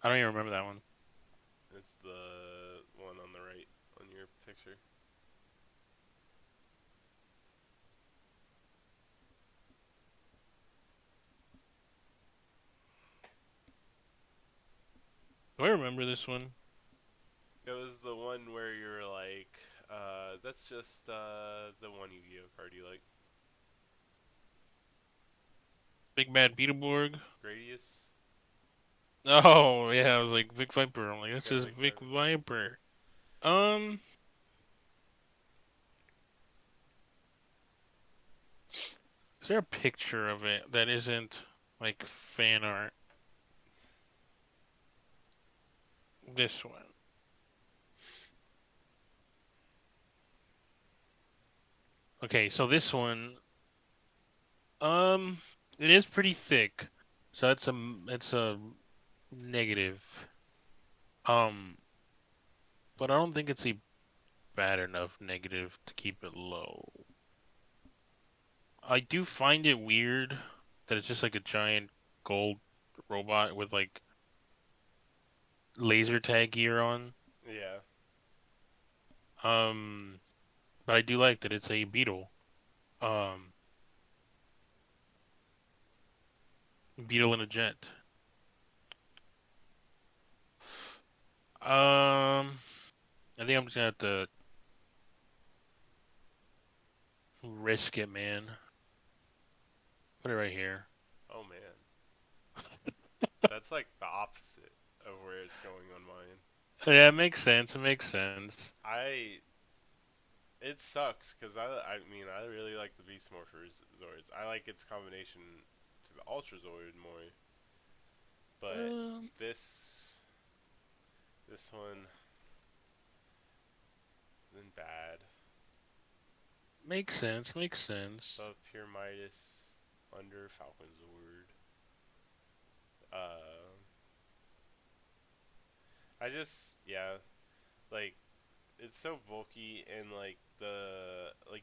I don't even remember that one. It's the one on the right on your picture. Do I remember this one? It was the one where you're like, that's just the one Yu-Gi-Oh card you like. Big Bad Beetleborg. Gradius? Oh yeah, I was like Vic Viper. I'm like, that's Yeah, just Vic Vic Viper. Viper. Um, is there a picture of it that isn't like fan art? This one. Okay, so this one, um, it is pretty thick, so it's a negative. Um, but I don't think it's a bad enough negative to keep it low. I do find it weird that it's just like a giant gold robot with like laser tag gear on. Yeah. Um, but I do like that it's a beetle. Um, beetle in a jet. I think I'm just gonna have to risk it, man. Put it right here. Oh man. That's like the opposite of where it's going on mine. Yeah, it makes sense. It makes sense. I It sucks because I mean I really like the Beast Morphers Zords. I like its combination to the Ultra Zord more, but Um, this this one isn't bad. makes sense. Makes sense. Above Pure Midas, under Falconzord. Uh, I just yeah like it's so bulky and like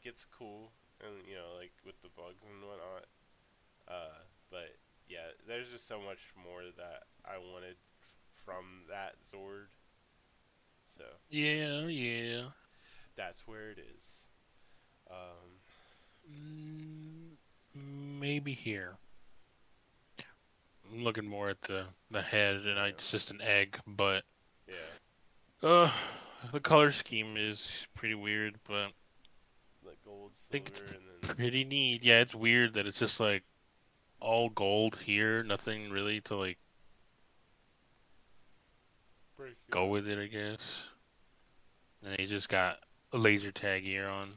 it's cool and like with the bugs and whatnot. But yeah, there's just so much more that I wanted from that Zord. So Yeah, yeah. that's where it is. Um, Mm, maybe here. I'm looking more at the head, and yeah, it's just an egg. But yeah, uh, the color scheme is pretty weird. But I like gold, think it's silver, and then pretty neat. Yeah, it's weird that it's just like all gold here, nothing really to like break go it with it, I guess. And he just got a laser tag here on.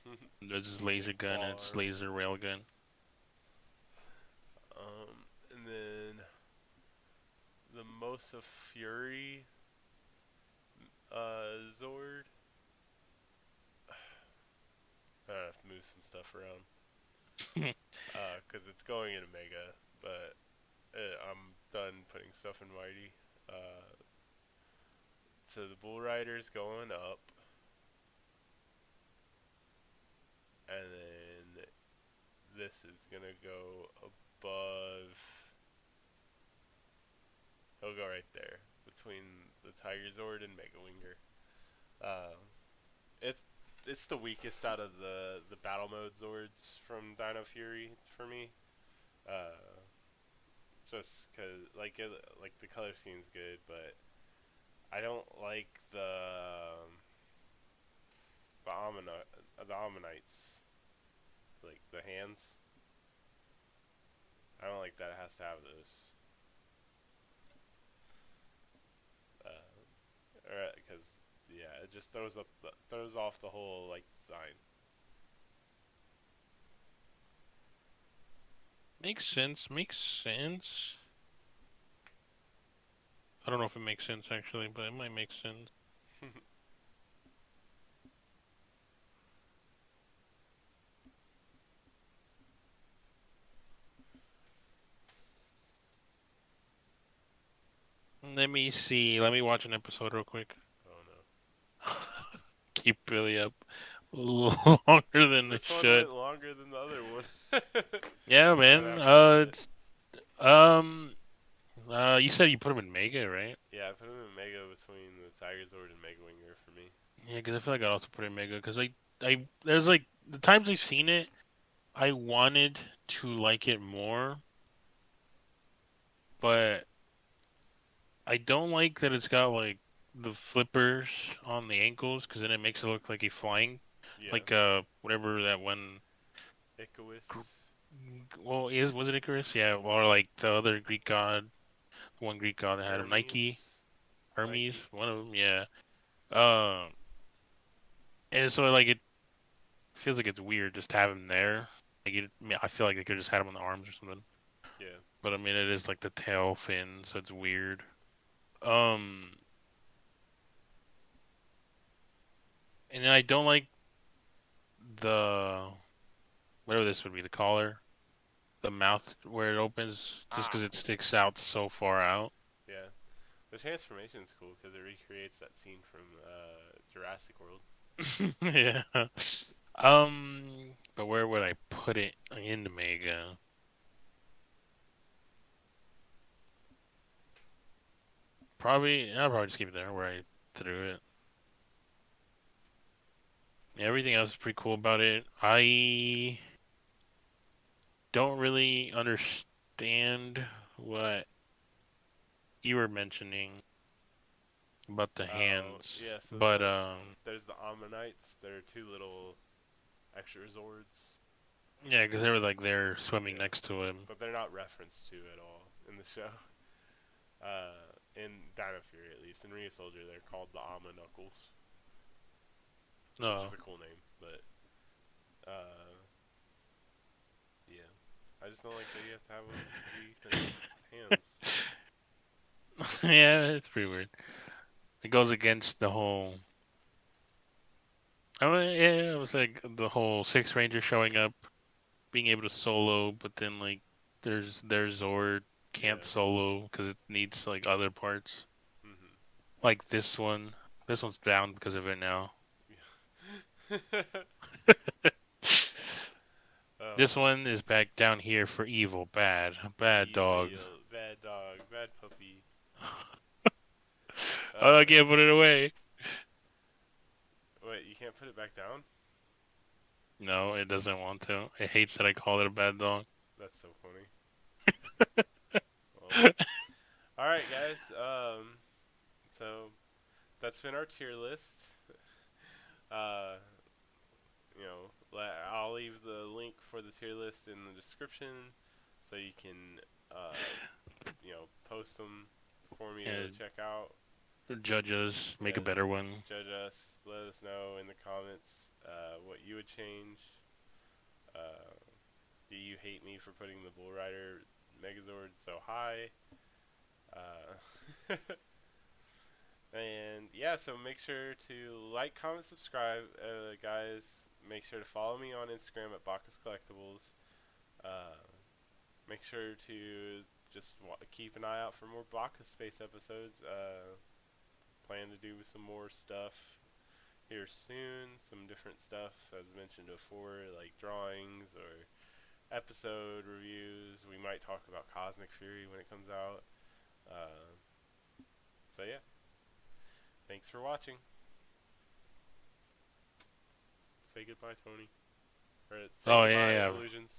up. There's his laser gun and its Far. laser railgun. And then the Mosa Fury Zord. I have to move some stuff around. Because it's going into Mega, but I'm done putting stuff in Mighty. So the Bull Rider's going up, and then this is gonna go above. He'll go right there between the Tigerzord and Mega Winger. Uh, it's it's the weakest out of the battle mode Zords from Dino Fury for me. Uh, just cause like the color scheme's good, but I don't like the Ammonites, like the hands. I don't like that it has to have those. Because yeah, it just throws off the whole like design. Makes sense. Makes sense. I don't know if it makes sense actually, but it might make sense. Let me see. Let me watch an episode real quick. Oh no. Keep really up longer than it This one should. went longer than the other one. Yeah, I'd man. have to admit. You said you put him in Mega, right? Yeah, I put him in Mega between the Tigerzord and Mega Winger for me. Yeah, because I feel like I'd also put it in Mega because there's like the times I've seen it, I wanted to like it more, but I don't like that it's got like the flippers on the ankles because then it makes it look like he's flying, Yeah. like whatever that one. Icarus. Well, was it Icarus? Yeah, or like the other Greek god, one Greek god that had him, Nike, Hermes. Hermes, Nike. one of them. Yeah. Um, and so like it feels like it's weird just to have him there. I feel like they could just had him on the arms or something. Yeah. But I mean, it is like the tail fin, so it's weird. Um, and then I don't like the whatever this would be, the collar, the mouth where it opens, just Ah. because it sticks out so far out. Yeah. The transformation's cool because it recreates that scene from Jurassic World. Yeah. But where would I put it in Mega? I'll probably just keep it there where I threw it. Yeah, everything else is pretty cool about it. I don't really understand what you were mentioning about the Oh, hands, yeah, so but there's the Ammonites. They're two little extra Zords. yeah, because they were like there swimming Yeah. next to him. But they're not referenced to at all in the show. In Dino Fury, at least. In Rio Soldier, they're called the Amma Knuckles, which No, is a cool name. But, yeah. I just don't like that you have to have them to be hands. yeah, it's pretty weird. It goes against the whole. I mean, yeah, it was like the whole Six Ranger showing up, being able to solo, but then like their Zord can't Yeah. solo because it needs like other parts. Mm-hmm. Like this one. This one's down because of it now. Oh, This one is back down here for evil, bad dog. evil. Bad dog. Bad puppy. Oh, I Uh, can't put it away. wait, you can't put it back down? No, it doesn't want to. It hates that I call it a bad dog. That's so funny. Well, alright, guys. So that's been our tier list. Uh, I'll leave the link for the tier list in the description, so you can, post them for me to And check out. judge us, make a Yeah, better one. judge us. Let us know in the comments what you would change. Uh, do you hate me for putting the Bull Rider Megazord so high? Uh, and yeah, so make sure to like, comment, subscribe, guys. Make sure to follow me on Instagram at Baka's Collectibles. Uh, make sure to just keep an eye out for more Baka Space episodes. Plan to do some more stuff here soon. Some different stuff, as mentioned before, like drawings or episode reviews. We might talk about Cosmic Fury when it comes out. Uh, so yeah, thanks for watching. Say goodbye, Tony. Or say Oh goodbye, yeah, Illusions.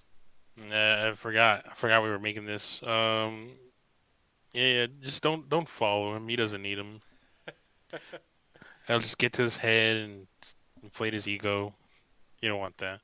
yeah. I forgot. I forgot we were making this. Yeah. Just don't follow him. He doesn't need him. I'll just get to his head and inflate his ego. You don't want that.